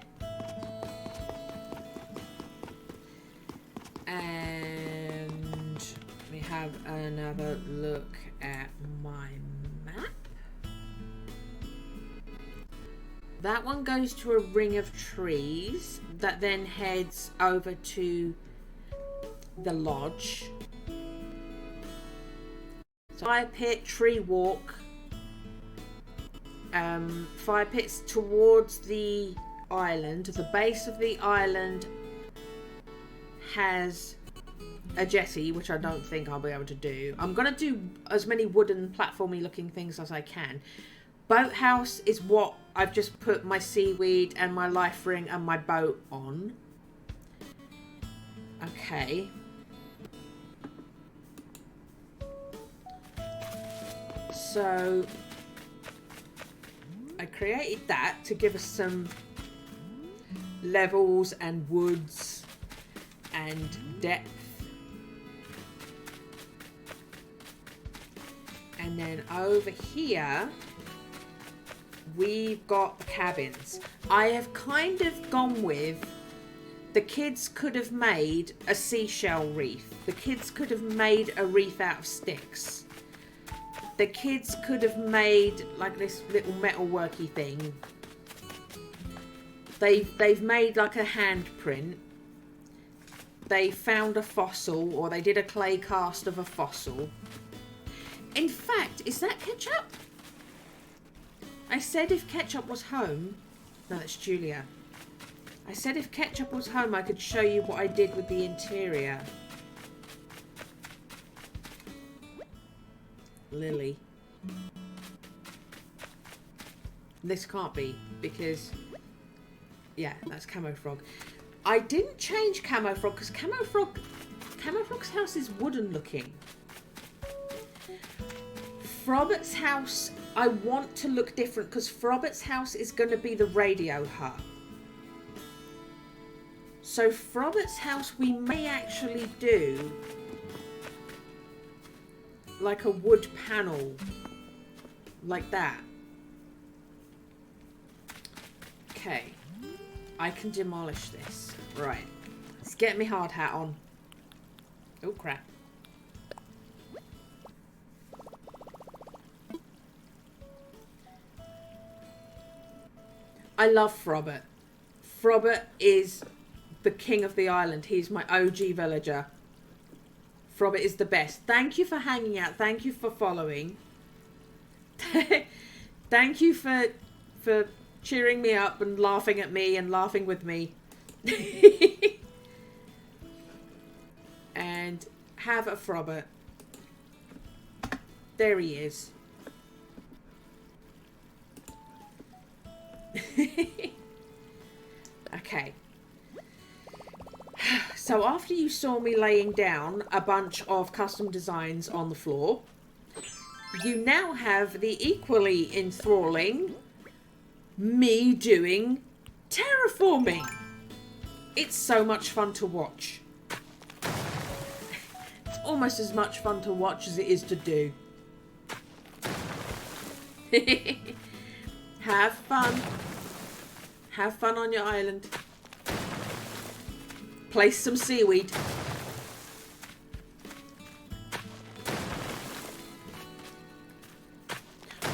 And we have another look at my map. That one goes to a ring of trees that then heads over to the lodge. So fire pit, tree walk. Fire pits towards the island. The base of the island has a jetty, which I don't think I'll be able to do. I'm going to do as many wooden platformy looking things as I can. Boathouse is what I've just put my seaweed and my life ring and my boat on. Okay. So I created that to give us some levels and woods and depth. And then over here, we've got the cabins. I have kind of gone with, the kids could have made a seashell reef. The kids could have made a reef out of sticks. The kids could have made like this little metalworky thing. They've made like a handprint. They found a fossil, or they did a clay cast of a fossil. In fact, is that Ketchup? I said if Ketchup was home... No, that's Julia. I said if Ketchup was home, I could show you what I did with the interior. Lily. This can't be, because... Yeah, that's Camo Frog. I didn't change Camo Frog, because Camo Frog's house is wooden looking. Frobbert's house, I want to look different because Frobbert's house is going to be the radio hut. So Frobbert's house, we may actually do like a wood panel like that. Okay, I can demolish this. Right, let's get me hard hat on. Oh crap. I love Frobbert. Frobbert is the king of the island. He's my OG villager. Frobbert is the best. Thank you for hanging out. Thank you for following. Thank you for cheering me up and laughing at me and laughing with me. And have a Frobbert. There he is. Okay. So after you saw me laying down a bunch of custom designs on the floor, you now have the equally enthralling me doing terraforming. It's so much fun to watch. It's almost as much fun to watch as it is to do. Have fun. Have fun on your island. Place some seaweed.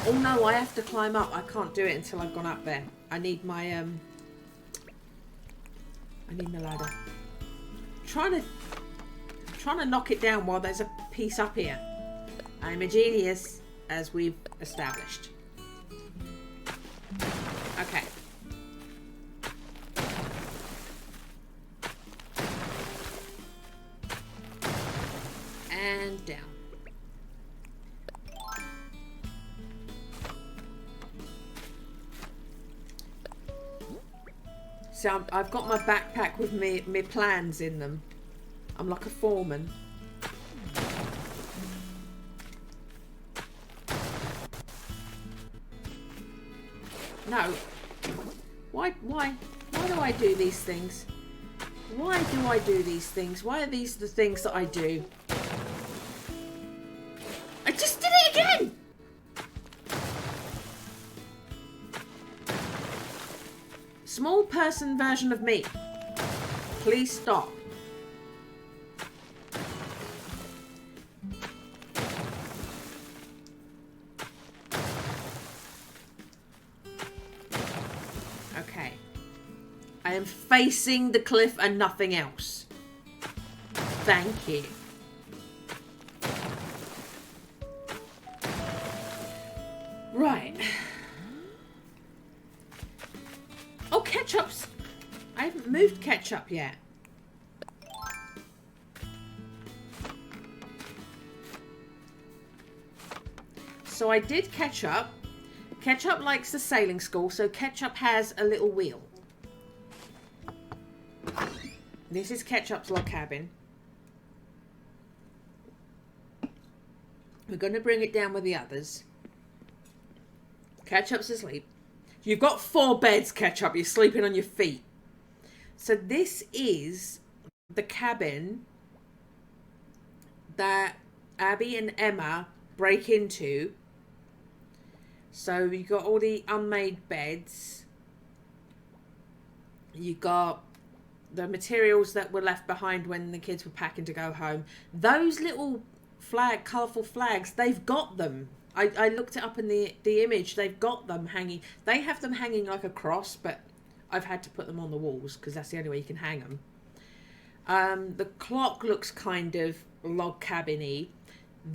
Oh no, I have to climb up. I can't do it until I've gone up there. I need my I need my ladder. I'm trying to knock it down while there's a piece up here. I'm a genius, as we've established. Okay. And down. So I've got my backpack with me plans in them. I'm like a foreman. No. Why do I do these things? Why do I do these things? Why are these the things that I do? I just did it again! Small person version of me. Please stop. I am facing the cliff and nothing else. Thank you. Right. Oh, ketchup's... I haven't moved ketchup yet. So I did ketchup. Ketchup likes the sailing school, so ketchup has a little wheel. This is Ketchup's log cabin. We're going to bring it down with the others. Ketchup's asleep. You've got 4 beds, Ketchup. You're sleeping on your feet. So this is the cabin that Abby and Emma break into. So you got all the unmade beds. You got the materials that were left behind when the kids were packing to go home. Those little colourful flags, they've got them. I looked it up in the image. They've got them hanging. They have them hanging like a cross, but I've had to put them on the walls because that's the only way you can hang them. The clock looks kind of log cabin-y.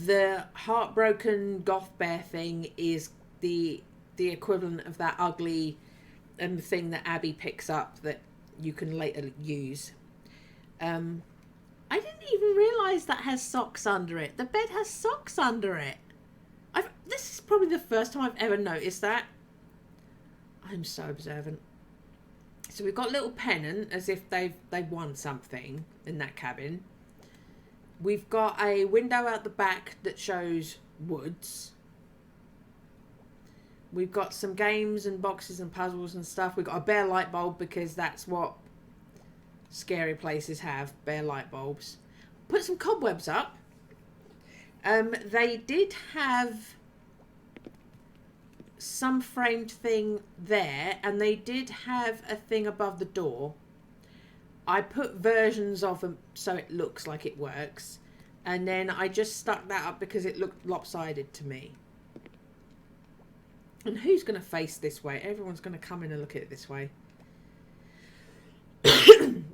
The heartbroken goth bear thing is the equivalent of that ugly thing that Abby picks up that you can later use. I didn't even realise that has socks under it. The bed has socks under it. This is probably the first time I've ever noticed that. I'm so observant. So we've got a little pennant as if they've won something in that cabin. We've got a window out the back that shows woods. We've got some games and boxes and puzzles and stuff. We've got a bare light bulb because that's what scary places have, bare light bulbs. Put some cobwebs up. They did have some framed thing there, and they did have a thing above the door. I put versions of them so it looks like it works, and then I just stuck that up because it looked lopsided to me. And who's going to face this way? Everyone's going to come in and look at it this way.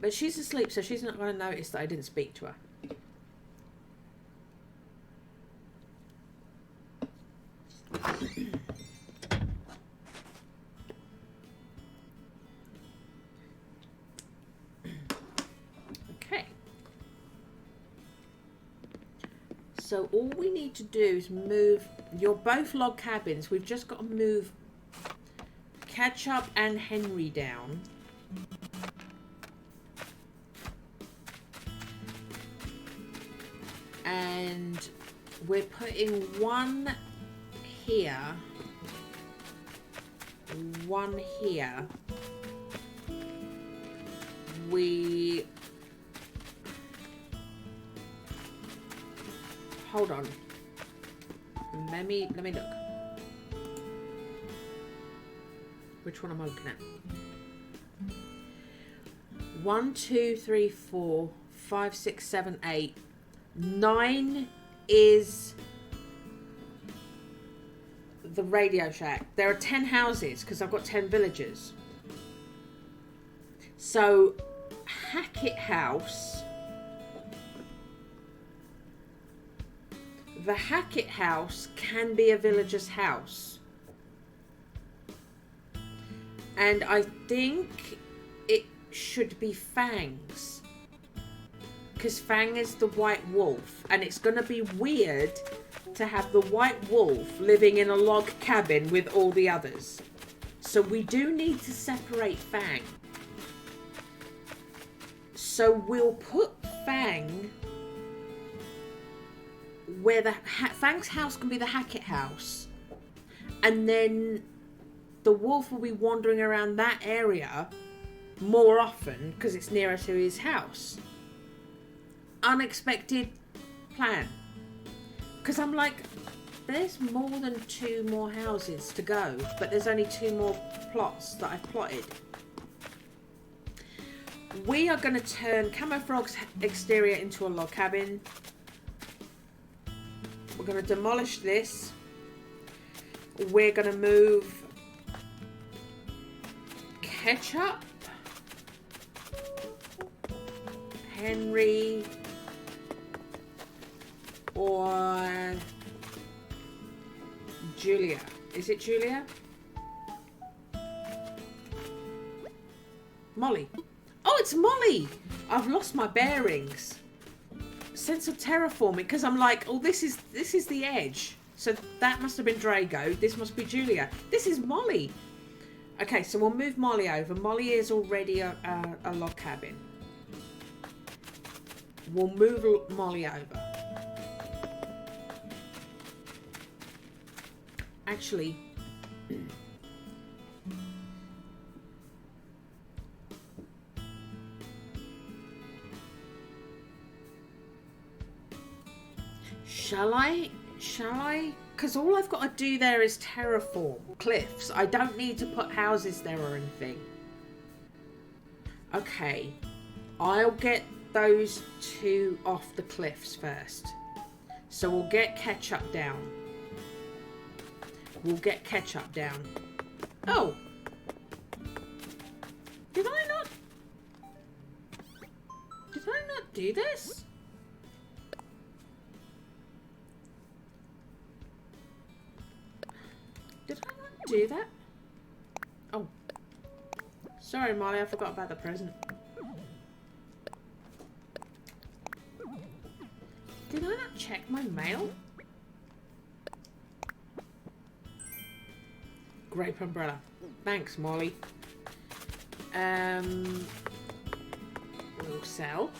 But she's asleep, so she's not going to notice that I didn't speak to her. Okay. So all we need to do is move... You're both log cabins. We've just got to move Ketchup and Henry down. And we're putting one here. One here. Hold on. Let me look. Which one am I looking at? 1, 2, 3, 4, 5, 6, 7, 8. 9 is the Radio Shack. There are 10 houses because I've got 10 villagers. So Hackett House. The Hackett house can be a villager's house. And I think it should be Fang's. Because Fang is the white wolf. And it's going to be weird to have the white wolf living in a log cabin with all the others. So we do need to separate Fang. So we'll put Fang... where the Fang's house can be the Hackett house, and then the wolf will be wandering around that area more often because it's nearer to his house. Unexpected plan, because I'm like, there's more than 2 more houses to go, but there's only 2 more plots that I've plotted. We are going to turn Camo Frog's exterior into a log cabin. We're going to demolish this. We're going to move Ketchup Henry or Julia. Is it Julia? Molly. Oh, it's Molly. I've lost my bearings. Sense of terraforming, because I'm like, oh, this is the edge. So that must have been Drago. This must be Julia. This is Molly. Okay, so we'll move Molly over. Molly is already a log cabin. We'll move Molly over. Actually, shall I? Because all I've got to do there is terraform cliffs. I don't need to put houses there or anything. Okay, I'll get those two off the cliffs first. So we'll get ketchup down. We'll get ketchup down. Oh! Did I not do this? Did I not do that? Oh. Sorry, Molly, I forgot about the present. Did I not check my mail? Grape umbrella. Thanks, Molly. We'll sell.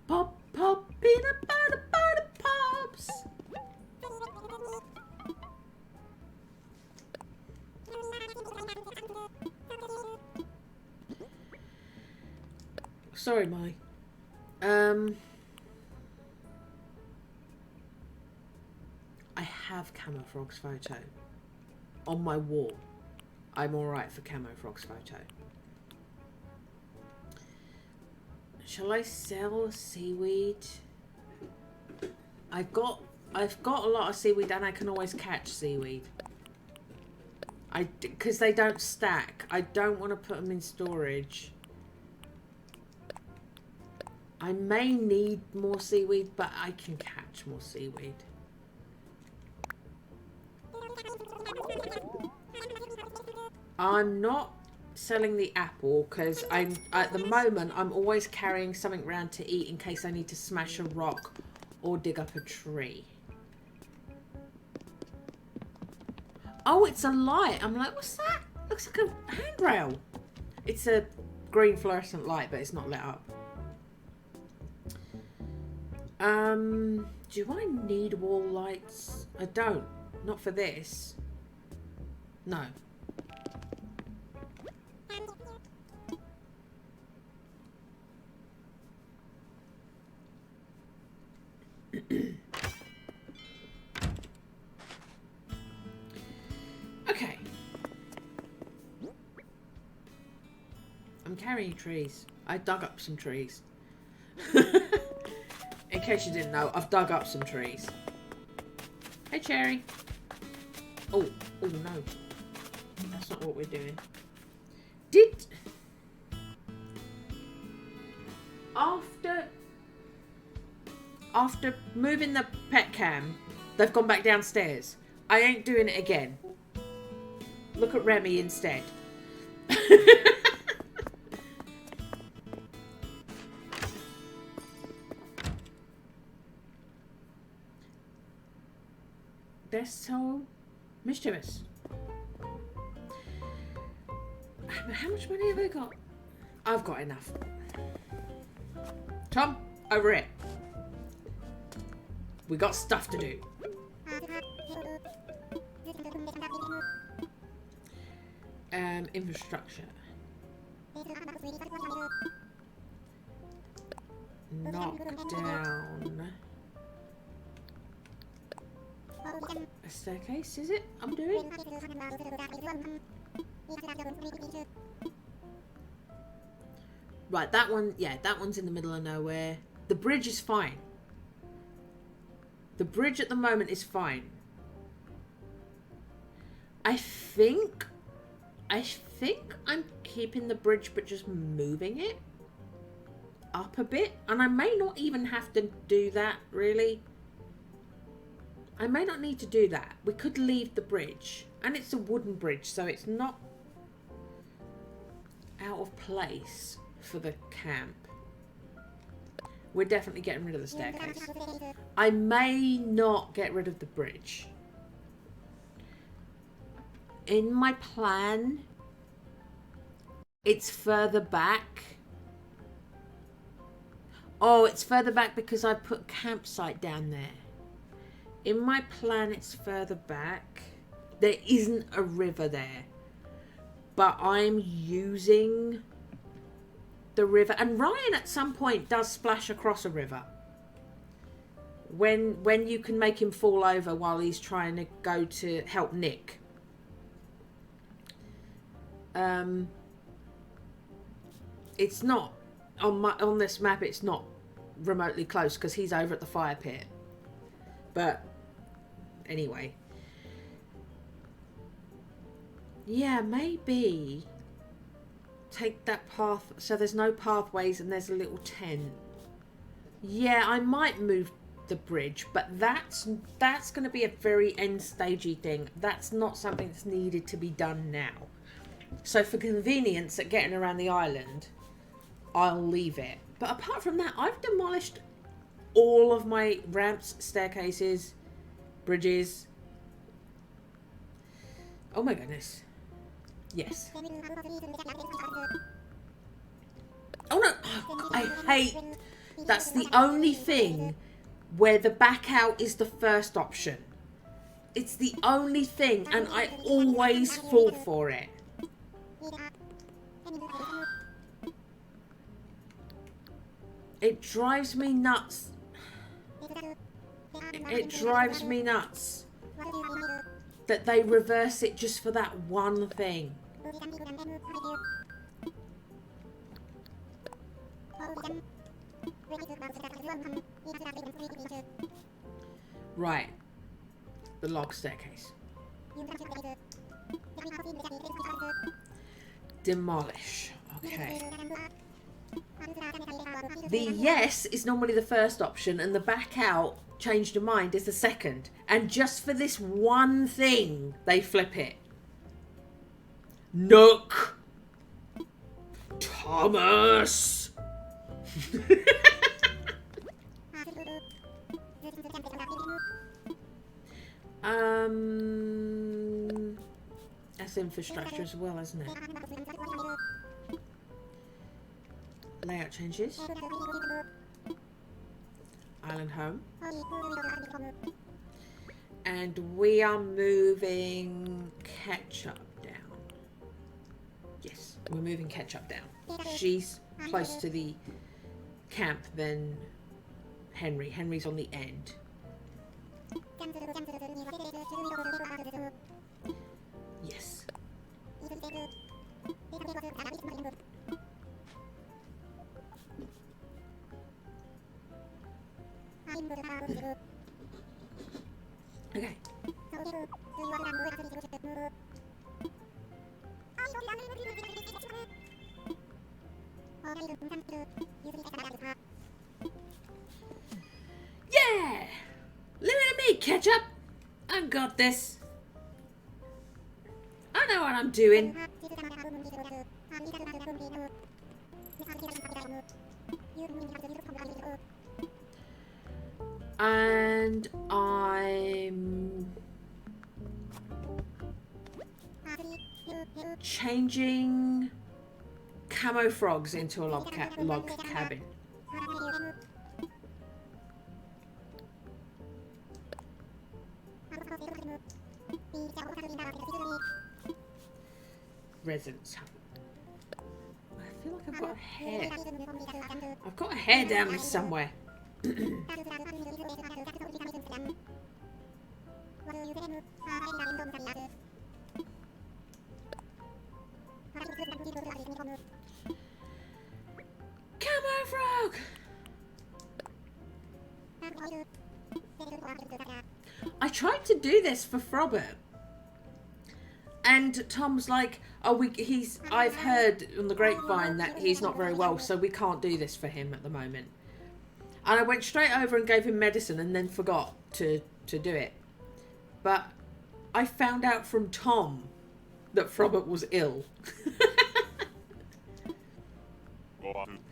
Pop, pop, peanut butter, butter pops. Sorry, Molly. I have Camo Frog's photo on my wall. I'm alright for Camo Frog's photo. Shall I sell seaweed? I've got a lot of seaweed and I can always catch seaweed. Because they don't stack. I don't want to put them in storage. I may need more seaweed, but I can catch more seaweed. I'm not selling the apple because at the moment I'm always carrying something around to eat in case I need to smash a rock or dig up a tree. Oh, it's a light. I'm like, what's that? Looks like a handrail. It's a green fluorescent light, but it's not lit up. Do I need wall lights? I don't. Not for this. No. Okay. I'm carrying trees. I dug up some trees. In case you didn't know, I've dug up some trees. Hey, Cherry. Oh no. That's not what we're doing. After moving the pet cam, they've gone back downstairs. I ain't doing it again. Look at Remy instead. They're so mischievous. How much money have I got? I've got enough. Tom, over it. We got stuff to do. Infrastructure. Knock down. A staircase, is it? I'm doing? Right, that one, yeah, that one's in the middle of nowhere. The bridge is fine. The bridge at the moment is fine. I think I'm keeping the bridge but just moving it up a bit. And I may not even have to do that, really. I may not need to do that. We could leave the bridge. And it's a wooden bridge, so it's not out of place for the camp. We're definitely getting rid of the staircase. I may not get rid of the bridge. In my plan, it's further back. Oh, it's further back because I put campsite down there. In my plan, it's further back. There isn't a river there. But I'm using the river. And Ryan at some point does splash across a river. When you can make him fall over while he's trying to go to help Nick. It's not on this map. It's not remotely close because he's over at the fire pit. But anyway, yeah, maybe take that path so there's no pathways and there's a little tent. Yeah, I might move the bridge, but that's going to be a very end stagey thing. That's not something that's needed to be done now. So for convenience at getting around the island, I'll leave it. But apart from that, I've demolished all of my ramps, staircases, bridges. Oh my goodness. Yes. Oh no! I hate... That's the only thing where the back out is the first option. It's the only thing, and I always fall for it. It drives me nuts. It drives me nuts that they reverse it just for that one thing. Right. The log staircase. Demolish. Okay. The yes is normally the first option, and the back out, change your mind, is the second. And just for this one thing, they flip it. Nook! Thomas! That's infrastructure as well, isn't it? Layout changes. Island home. And we are moving Ketchup down. Yes, we're moving Ketchup down. She's close to the camp than Henry. Henry's on the end. Yes. Okay. Yeah! Leave it to me, Ketchup. I got this. I know what I'm doing. And I'm changing camo frogs into a log cabin. Residence home. I feel like I've got a hair. I've got a hair down there somewhere. Camo frog! I tried to do this for Frobert. And Tom's like, oh, I've heard on the grapevine that he's not very well, so we can't do this for him at the moment. And I went straight over and gave him medicine and then forgot to do it. But I found out from Tom that Frobert was ill.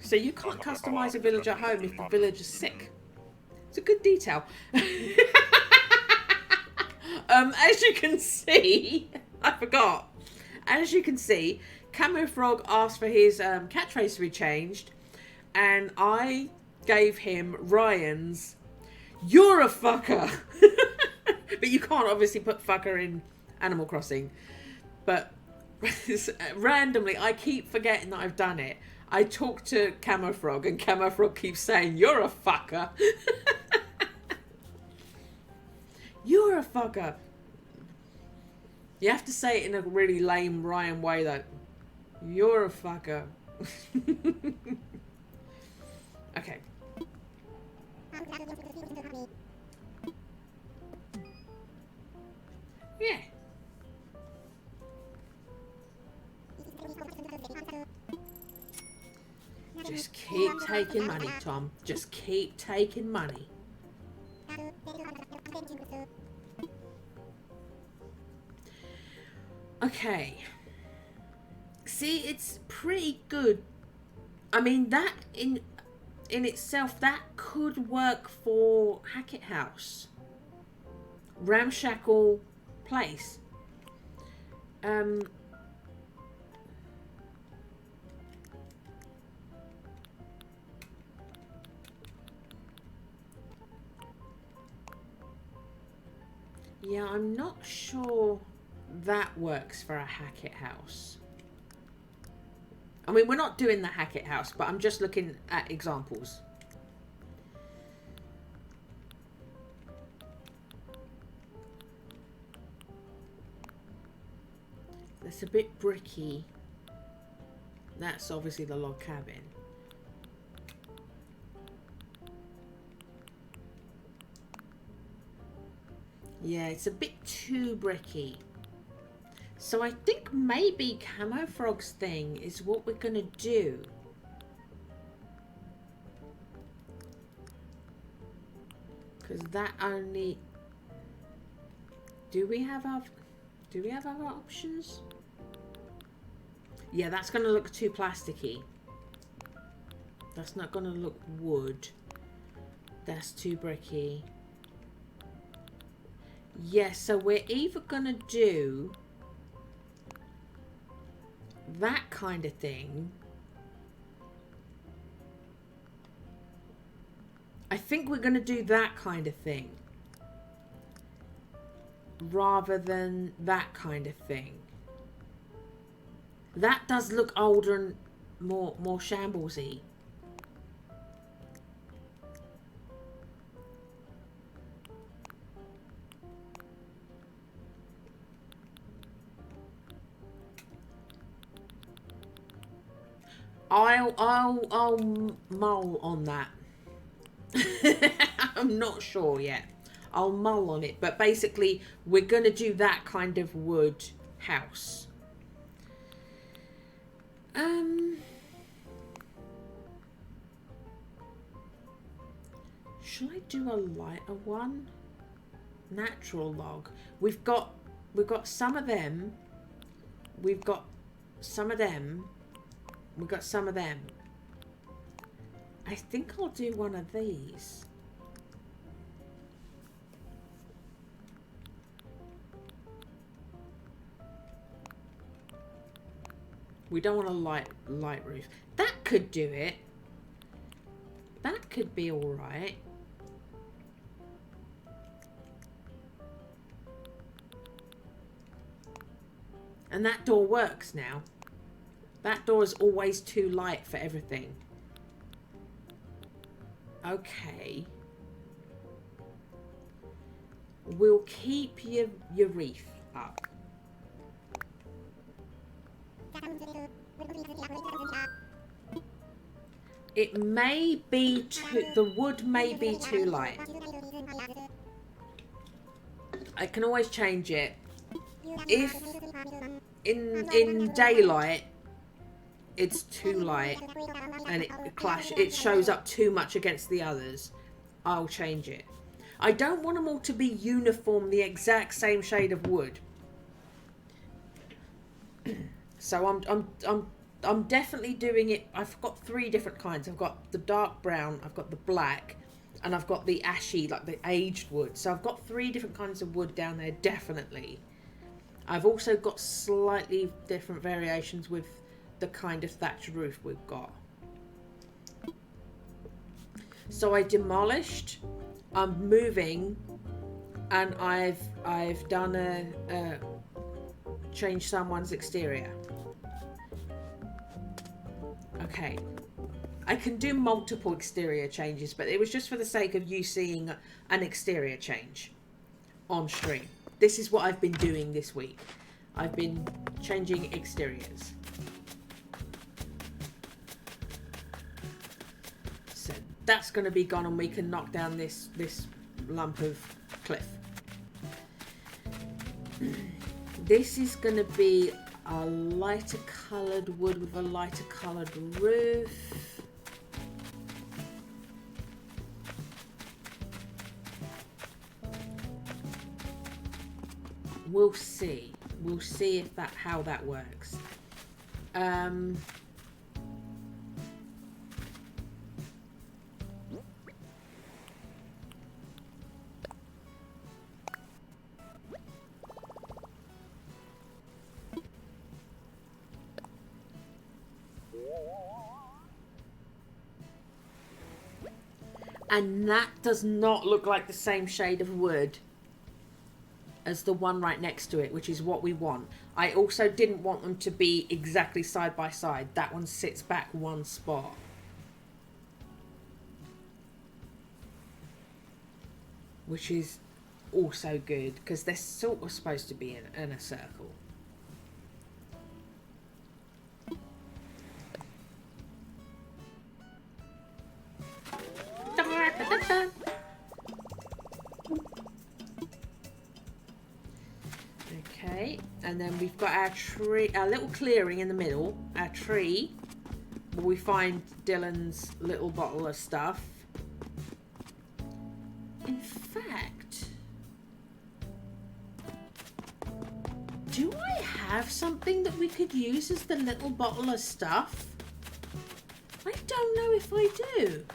So you can't customise a village at home if the village is sick. It's a good detail. As you can see, I forgot. As you can see, Camo Frog asked for his catchphrase to be changed, and I gave him Ryan's "You're a fucker." But you can't obviously put fucker in Animal Crossing. But randomly, I keep forgetting that I've done it. I talk to Camo Frog, and Camo Frog keeps saying, "You're a fucker." You're a fucker. You have to say it in a really lame Ryan way, though. You're a fucker. Okay. Yeah. Just keep taking money, Tom. Just keep taking money. Okay. See, it's pretty good. I mean, that in itself, that could work for Hackett House. Ramshackle place. Yeah, I'm not sure that works for a Hackett house. I mean, we're not doing the Hackett house, but I'm just looking at examples. That's a bit bricky. That's obviously the log cabin. Yeah, it's a bit too bricky. So I think maybe Camo Frog's thing is what we're going to do. Because that only... Do we have other options? Yeah, that's going to look too plasticky. That's not going to look wood. That's too bricky. Yes, so we're either going to do that kind of thing. I think we're going to do that kind of thing rather than that kind of thing. That does look older and more shamblesy. I'll mull on that. I'm not sure yet. I'll mull on it, but basically we're going to do that kind of wood house. Should I do a lighter one? Natural log. We've got some of them. We've got some of them. We've got some of them. I think I'll do one of these. We don't want a light roof. That could do it. That could be all right. And that door works now. That door is always too light for everything. Okay. We'll keep your reef up. It may be too... The wood may be too light. I can always change it. If in daylight it's too light and it shows up too much against the others, I'll change it. I don't want them all to be uniform, the exact same shade of wood. So I'm definitely doing it. I've got 3 different kinds. I've got the dark brown, I've got the black, and I've got the ashy, like the aged wood. So I've got 3 different kinds of wood down there, definitely. I've also got slightly different variations with the kind of thatched roof we've got. So I demolished, I'm moving, and I've done a change someone's exterior. Okay, I can do multiple exterior changes, but it was just for the sake of you seeing an exterior change on stream. This is what I've been doing this week. I've been changing exteriors. So that's going to be gone, and we can knock down this lump of cliff. This is going to be a lighter coloured wood with a lighter coloured roof. We'll see. We'll see if how that works. And that does not look like the same shade of wood as the one right next to it, which is what we want. I also didn't want them to be exactly side by side. That one sits back one spot. Which is also good, because they're sort of supposed to be in a circle. Okay, and then we've got our tree, our little clearing in the middle, our tree, where we find Dylan's little bottle of stuff. In fact, do I have something that we could use as the little bottle of stuff? I don't know if I do.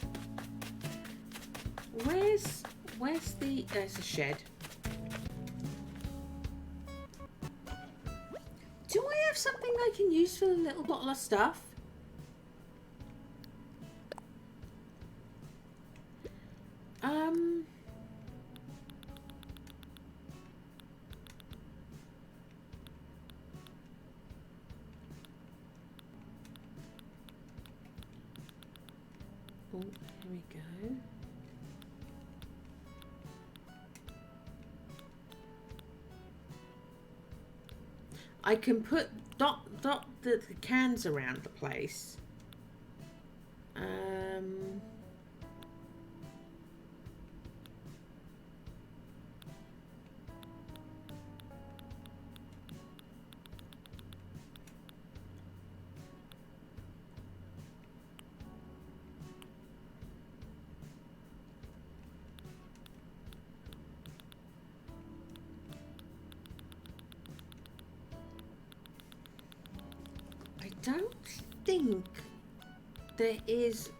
Where's the... There's a shed. Do I have something I can use for the little bottle of stuff? Oh, here we go. I can put dot the cans around the place. I don't think there is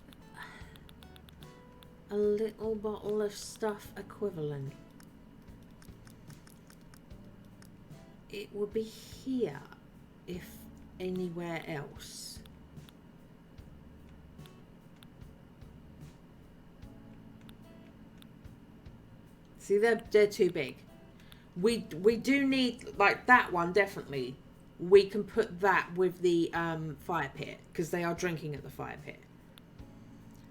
a little bottle of stuff equivalent. It would be here, if anywhere else. See, they're too big. We do need, like, that one, definitely. We can put that with the fire pit, because they are drinking at the fire pit.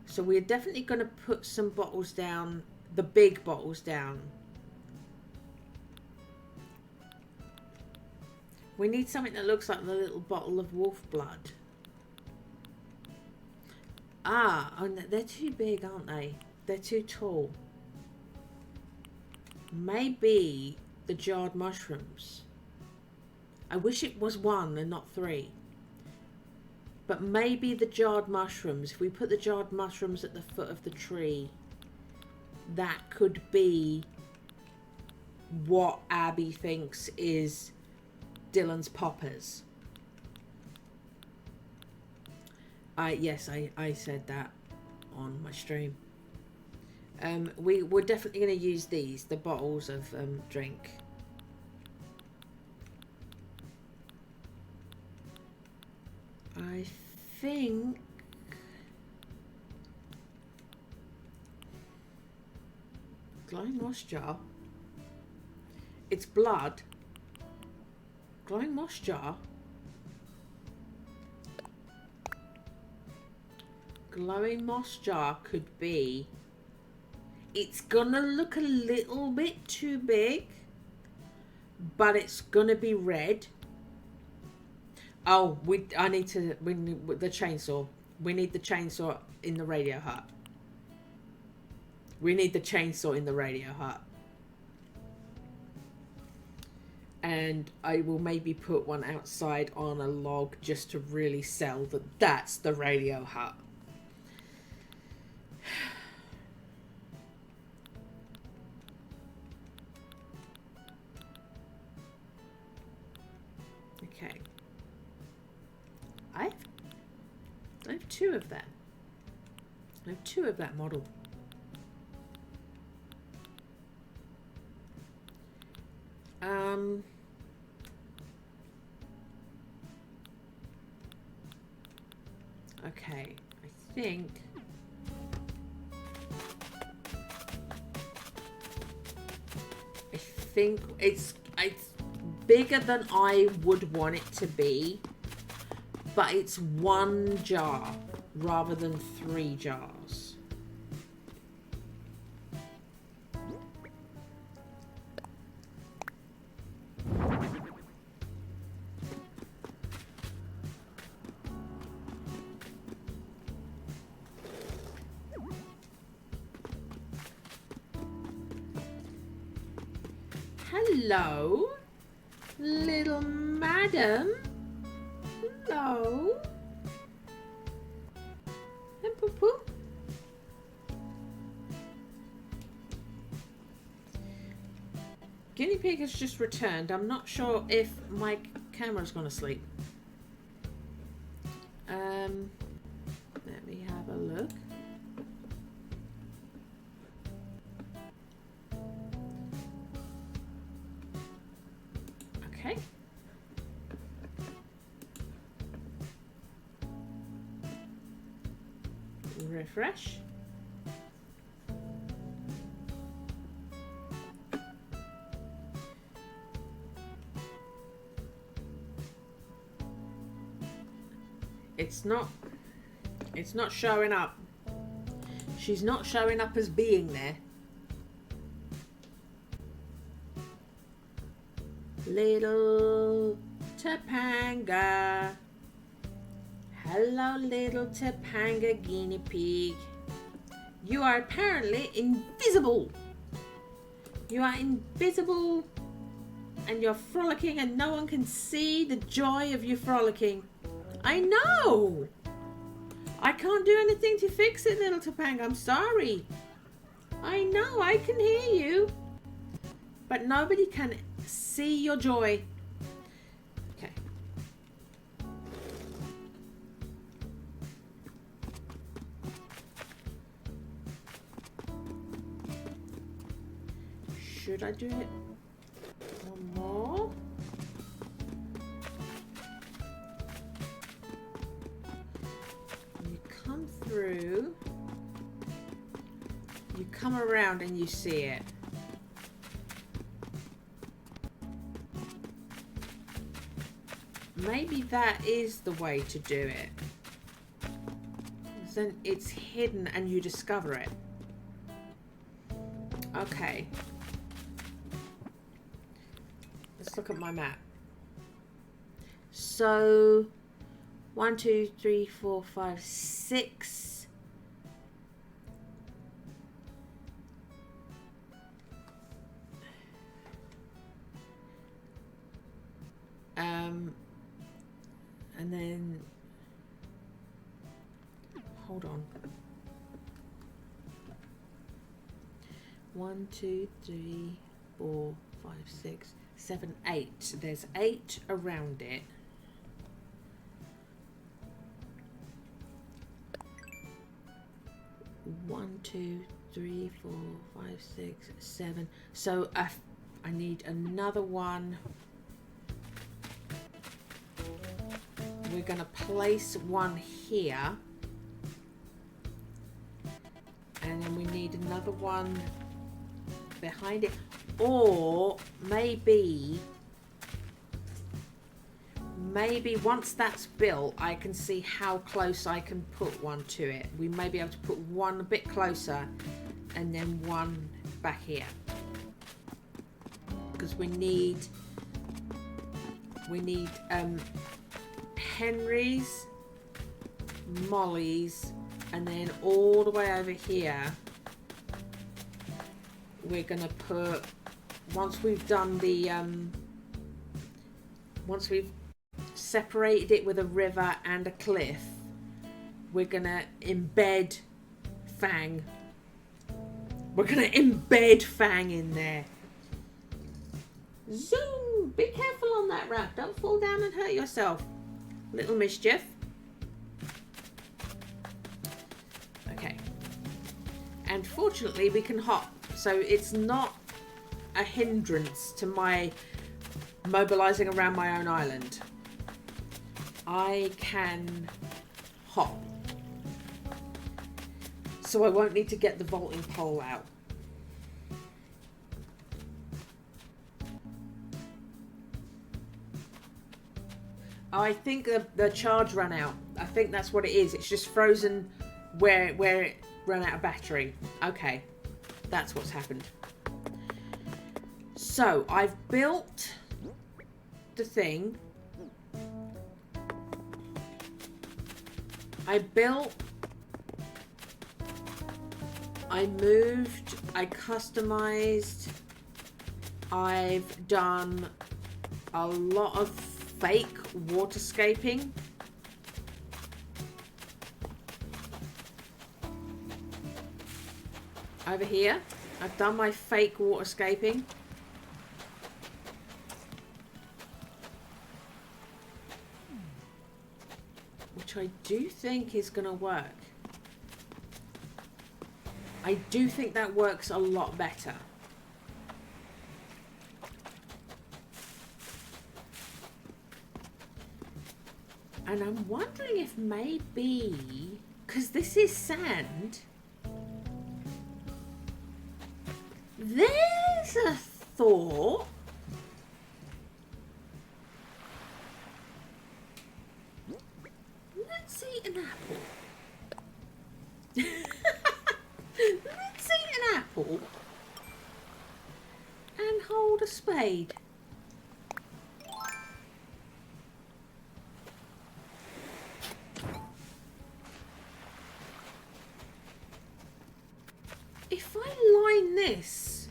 So we're definitely going to put some bottles down, the big bottles down. We need something that looks like the little bottle of wolf blood. Ah, oh, they're too big, aren't they? They're too tall. Maybe the jarred mushrooms. I wish it was 1 and not 3. But maybe the jarred mushrooms, if we put the jarred mushrooms at the foot of the tree, that could be what Abby thinks is Dylan's poppers. Yes, I said that on my stream. We're definitely going to use these, the bottles of drink. I think glowing moss jar. It's blood. Glowing moss jar. Glowing moss jar could be. It's gonna look a little bit too big, but it's gonna be red. Oh, we need the chainsaw. We need the chainsaw in the radio hut. We need the chainsaw in the radio hut. And I will maybe put one outside on a log just to really sell that that's the radio hut. Okay. I have 2 of them. I have 2 of that model. Okay, I think it's bigger than I would want it to be, but it's 1 jar rather than 3 jars. Hello, little madam. Hello. And poo-poo. Guinea pig has just returned. I'm not sure if my camera's gone to sleep. Let me have a look. Okay. Refresh. It's not showing up. She's not showing up as being there. Little Topanga. Hello, little Topanga guinea pig. You are apparently invisible. You are invisible and you're frolicking and no one can see the joy of you frolicking. I know. I can't do anything to fix it, little Topanga. I'm sorry. I know, I can hear you. But nobody can see your joy. Okay. Should I do it one more? You come through. You come around and you see it. Maybe that is the way to do it. Then it's hidden and you discover it. Okay. Let's look at my map. So 1, 2, 3, 4, 5, 6. on. 1, 2, 3, 4, 5, 6, 7, 8. There's 8 around it. One, 2, 3, 4, 5, 6, 7. So I need another one. We're going to place one here. And then we need another one behind it. Or maybe once that's built, I can see how close I can put one to it. We may be able to put one a bit closer and then one back here. Because we need Henry's, Molly's, and then all the way over here we're gonna put, once we've done the once we've separated it with a river and a cliff, we're gonna embed Fang. We're gonna embed Fang in there. Zoom! Be careful on that ramp. Don't fall down and hurt yourself. Little mischief. Okay. And fortunately we can hop, so it's not a hindrance to my mobilizing around my own island. I can hop. So I won't need to get the vaulting pole out. I think the charge ran out. I think that's what it is. It's just frozen where it ran out of battery. Okay, that's what's happened. So I've built the thing. I moved, I customized, I've done a lot of fake waterscaping. Over here, I've done my fake waterscaping. Which I do think is going to work. I do think that works a lot better. And I'm wondering if maybe, because this is sand, there's a thought. Let's eat an apple. Let's eat an apple and hold a spade. If I line this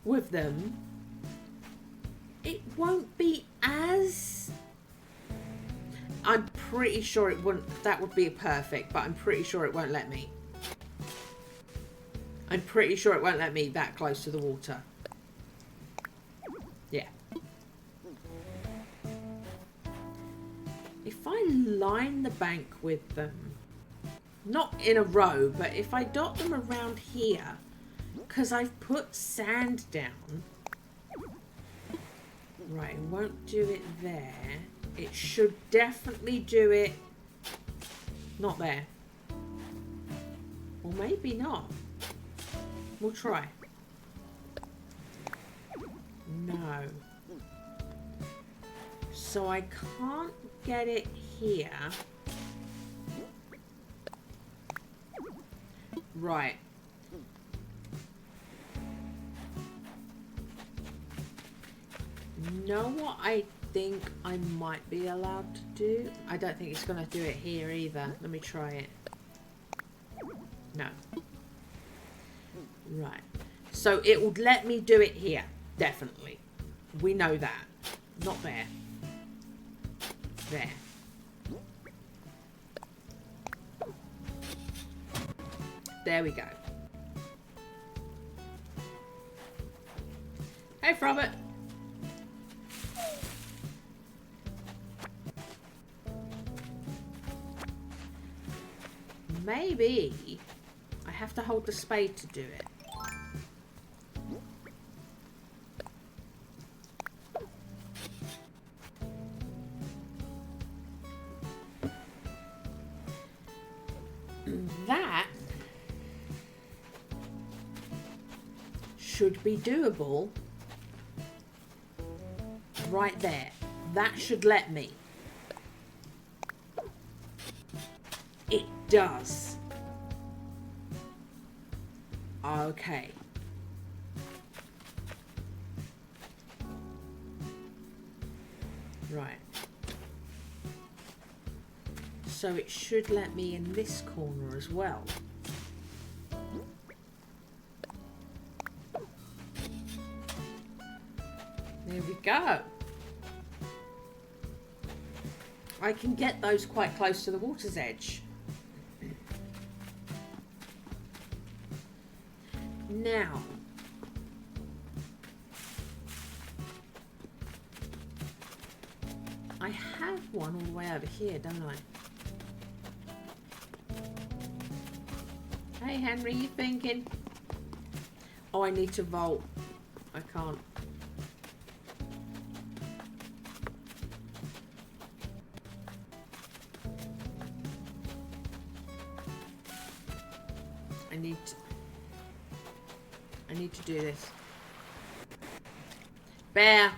with them, it won't be as... I'm pretty sure it wouldn't... That would be perfect, but I'm pretty sure it won't let me. I'm pretty sure it won't let me that close to the water. Yeah. If I line the bank with them, not in a row, but if I dot them around here, because I've put sand down. Right, it won't do it there. It should definitely do it not there. Or maybe not. We'll try. No. So I can't get it here. Right. Know what I think I might be allowed to do? I don't think it's going to do it here either. Let me try it. No. Right. So it would let me do it here. Definitely. We know that. Not there. There. There we go. Hey, Frobert. Maybe I have to hold the spade to do it. That should be doable right there. That should let me. It does. Okay. Right. So it should let me in this corner as well. There we go. I can get those quite close to the water's edge. Now, I have one all the way over here, don't I? Hey Henry, you thinking? Oh, I need to vault. I can't. I need to do this. Bear!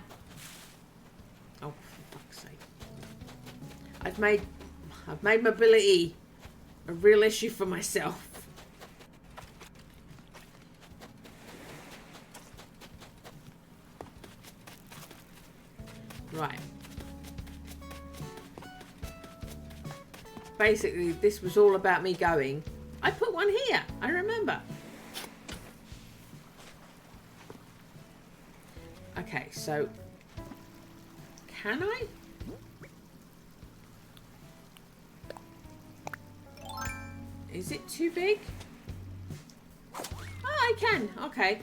Oh, for fuck's sake. I've made mobility a real issue for myself. Right. Basically, this was all about me going, I put one here, I remember. Okay, so can I? Is it too big? Oh, I can. Okay,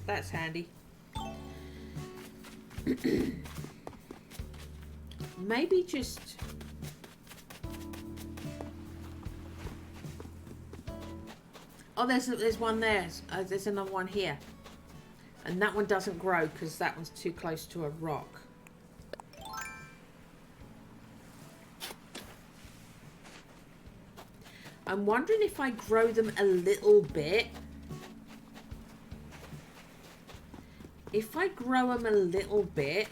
that's handy. Maybe just oh, there's one there. There's another one here. And that one doesn't grow because that one's too close to a rock. I'm wondering if I grow them a little bit. If I grow them a little bit,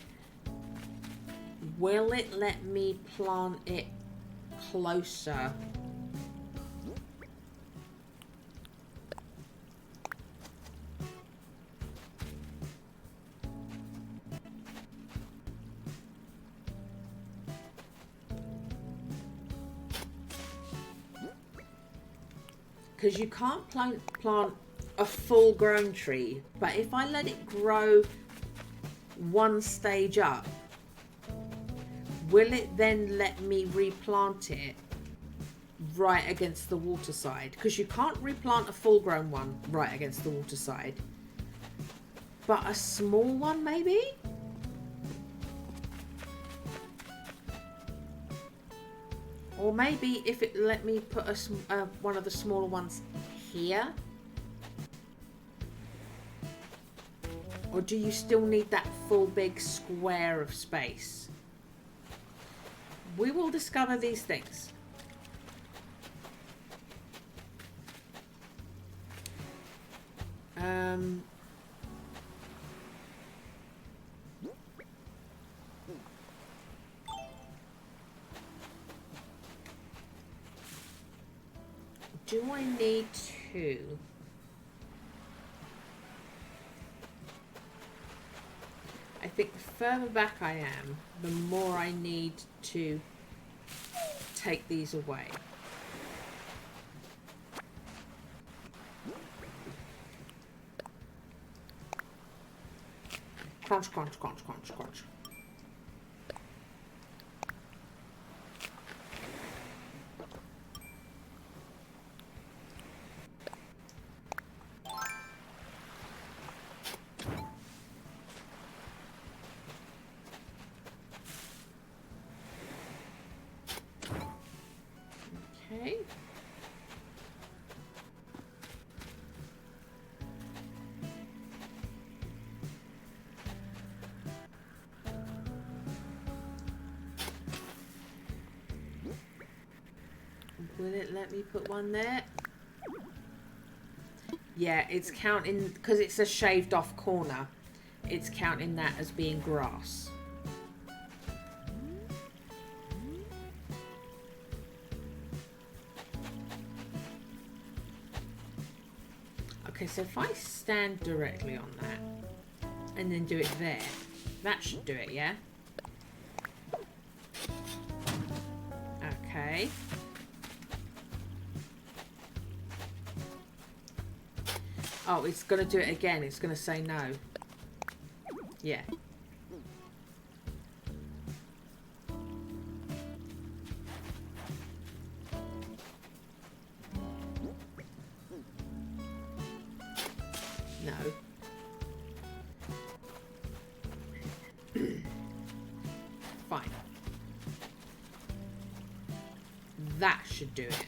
will it let me plant it closer? Because you can't plant a full grown tree, but if I let it grow one stage up, will it then let me replant it right against the water side? Because you can't replant a full grown one right against the water side, but a small one maybe? Or maybe if it let me put one of the smaller ones here? Or do you still need that full big square of space? We will discover these things. Do I need to? I think the further back I am, the more I need to take these away. Crunch, crunch, crunch, crunch, crunch. Will it let me put one there? Yeah, it's counting, because it's a shaved off corner, it's counting that as being grass. Okay, so if I stand directly on that and then do it there, that should do it, yeah? Okay. Oh, it's going to do it again. It's going to say no. Yeah. No. Fine. That should do it.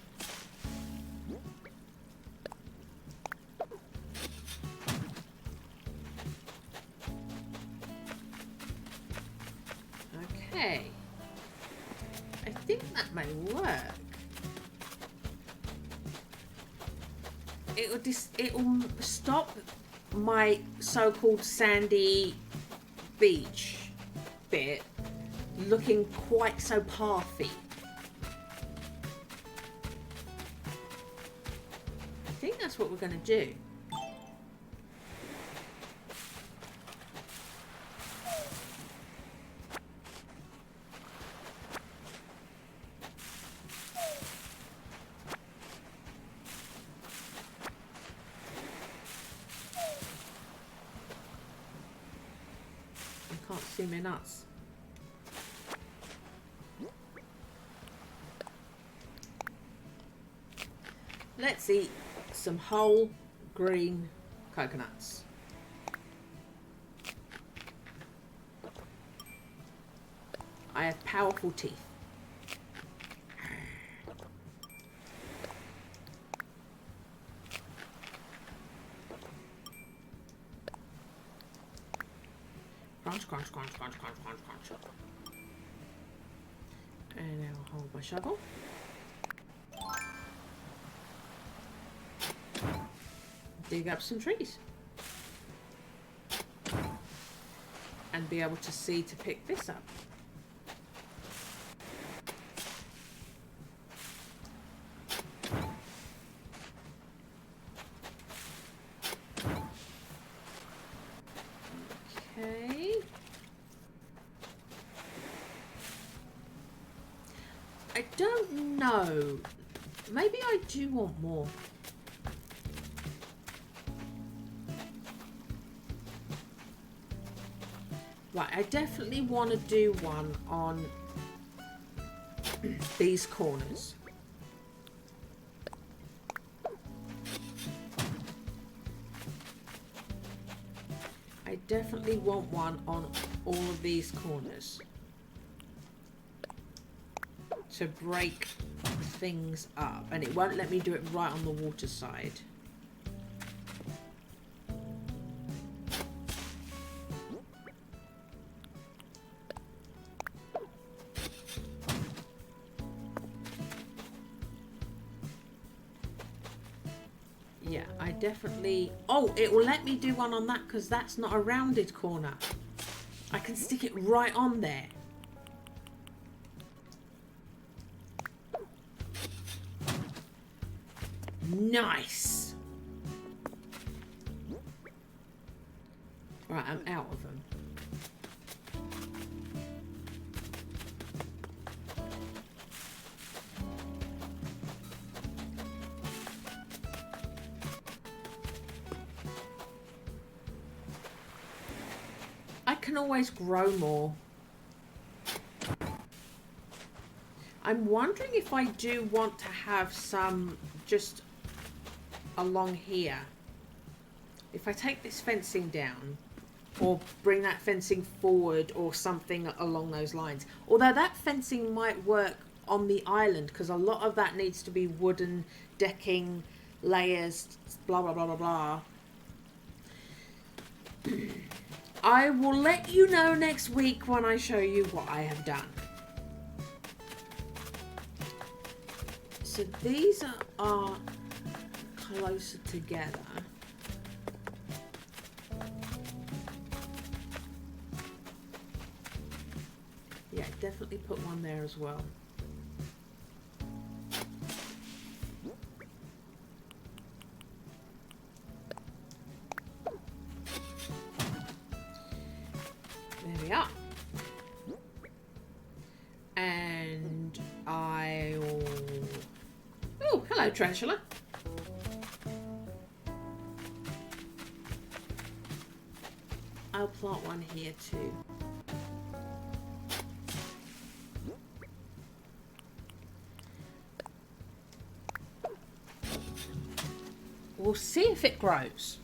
Okay. I think that may work. It'll stop my so-called sandy beach bit looking quite so pathy. I think that's what we're going to do. I can't see my nuts. Let's eat some whole green coconuts. I have powerful teeth. Crunch, crunch, crunch, crunch, crunch, crunch, crunch. And now I'll hold my shovel. Dig up some trees. And be able to see to pick this up. Okay. I don't know. Maybe I do want more. Right, I definitely want to do one on these corners. I definitely want one on all of these corners to break things up, and it won't let me do it right on the water side. Yeah, I definitely... Oh, it will let me do one on that because that's not a rounded corner. I can stick it right on there. Nice. Right, I'm out of them. I can always grow more. I'm wondering if I do want to have some just along here. If I take this fencing down or bring that fencing forward or something along those lines. Although that fencing might work on the island because a lot of that needs to be wooden decking, layers, blah, blah, blah, blah, blah. I will let you know next week when I show you what I have done. So these are closer together. Yeah, definitely put one there as well. There we are. And I'll... Oh, hello, tarantula. I'll plant one here too. We'll see if it grows.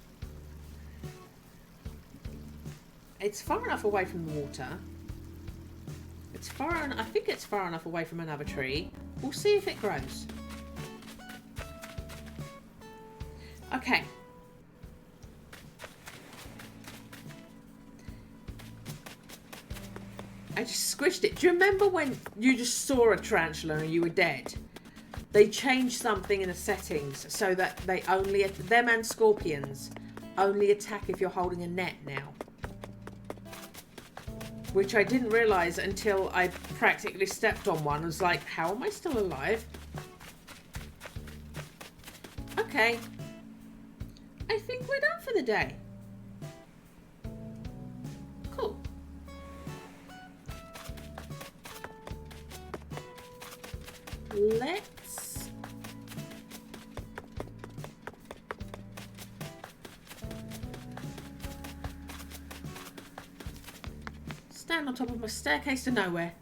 It's far enough away from the water. It's I think it's far enough away from another tree. We'll see if it grows. Okay. I just squished it. Do you remember when you just saw a tarantula and you were dead? They changed something in the settings so that they only, them and scorpions, only attack if you're holding a net now. Which I didn't realise until I practically stepped on one. I was like, how am I still alive? Okay. I think we're done for the day. Cool. Let's... stand on top of my staircase to nowhere.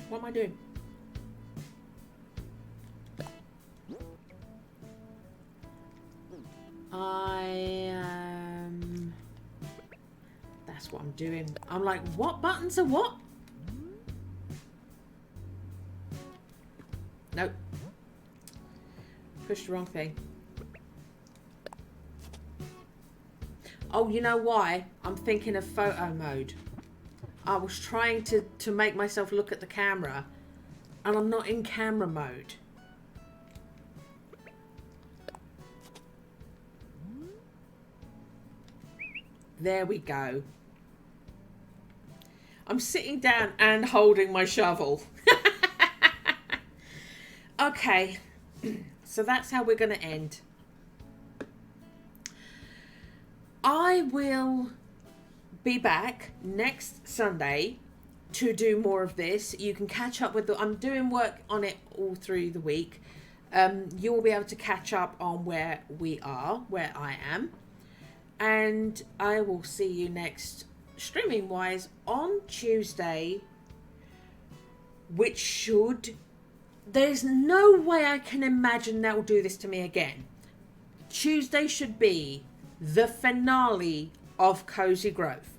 What am I doing? That's what I'm doing. I'm like, what buttons are what? Nope. Pushed the wrong thing. Oh, you know why? I'm thinking of photo mode. I was trying to make myself look at the camera, and I'm not in camera mode. There we go. I'm sitting down and holding my shovel. Okay, so that's how we're going to end. I will be back next Sunday to do more of this. You can catch up with I'm doing work on it all through the week. You will be able to catch up on where I am. And I will see you next, streaming wise, on Tuesday, which should... There's no way I can imagine that will do this to me again. Tuesday should be the finale of Cozy Growth.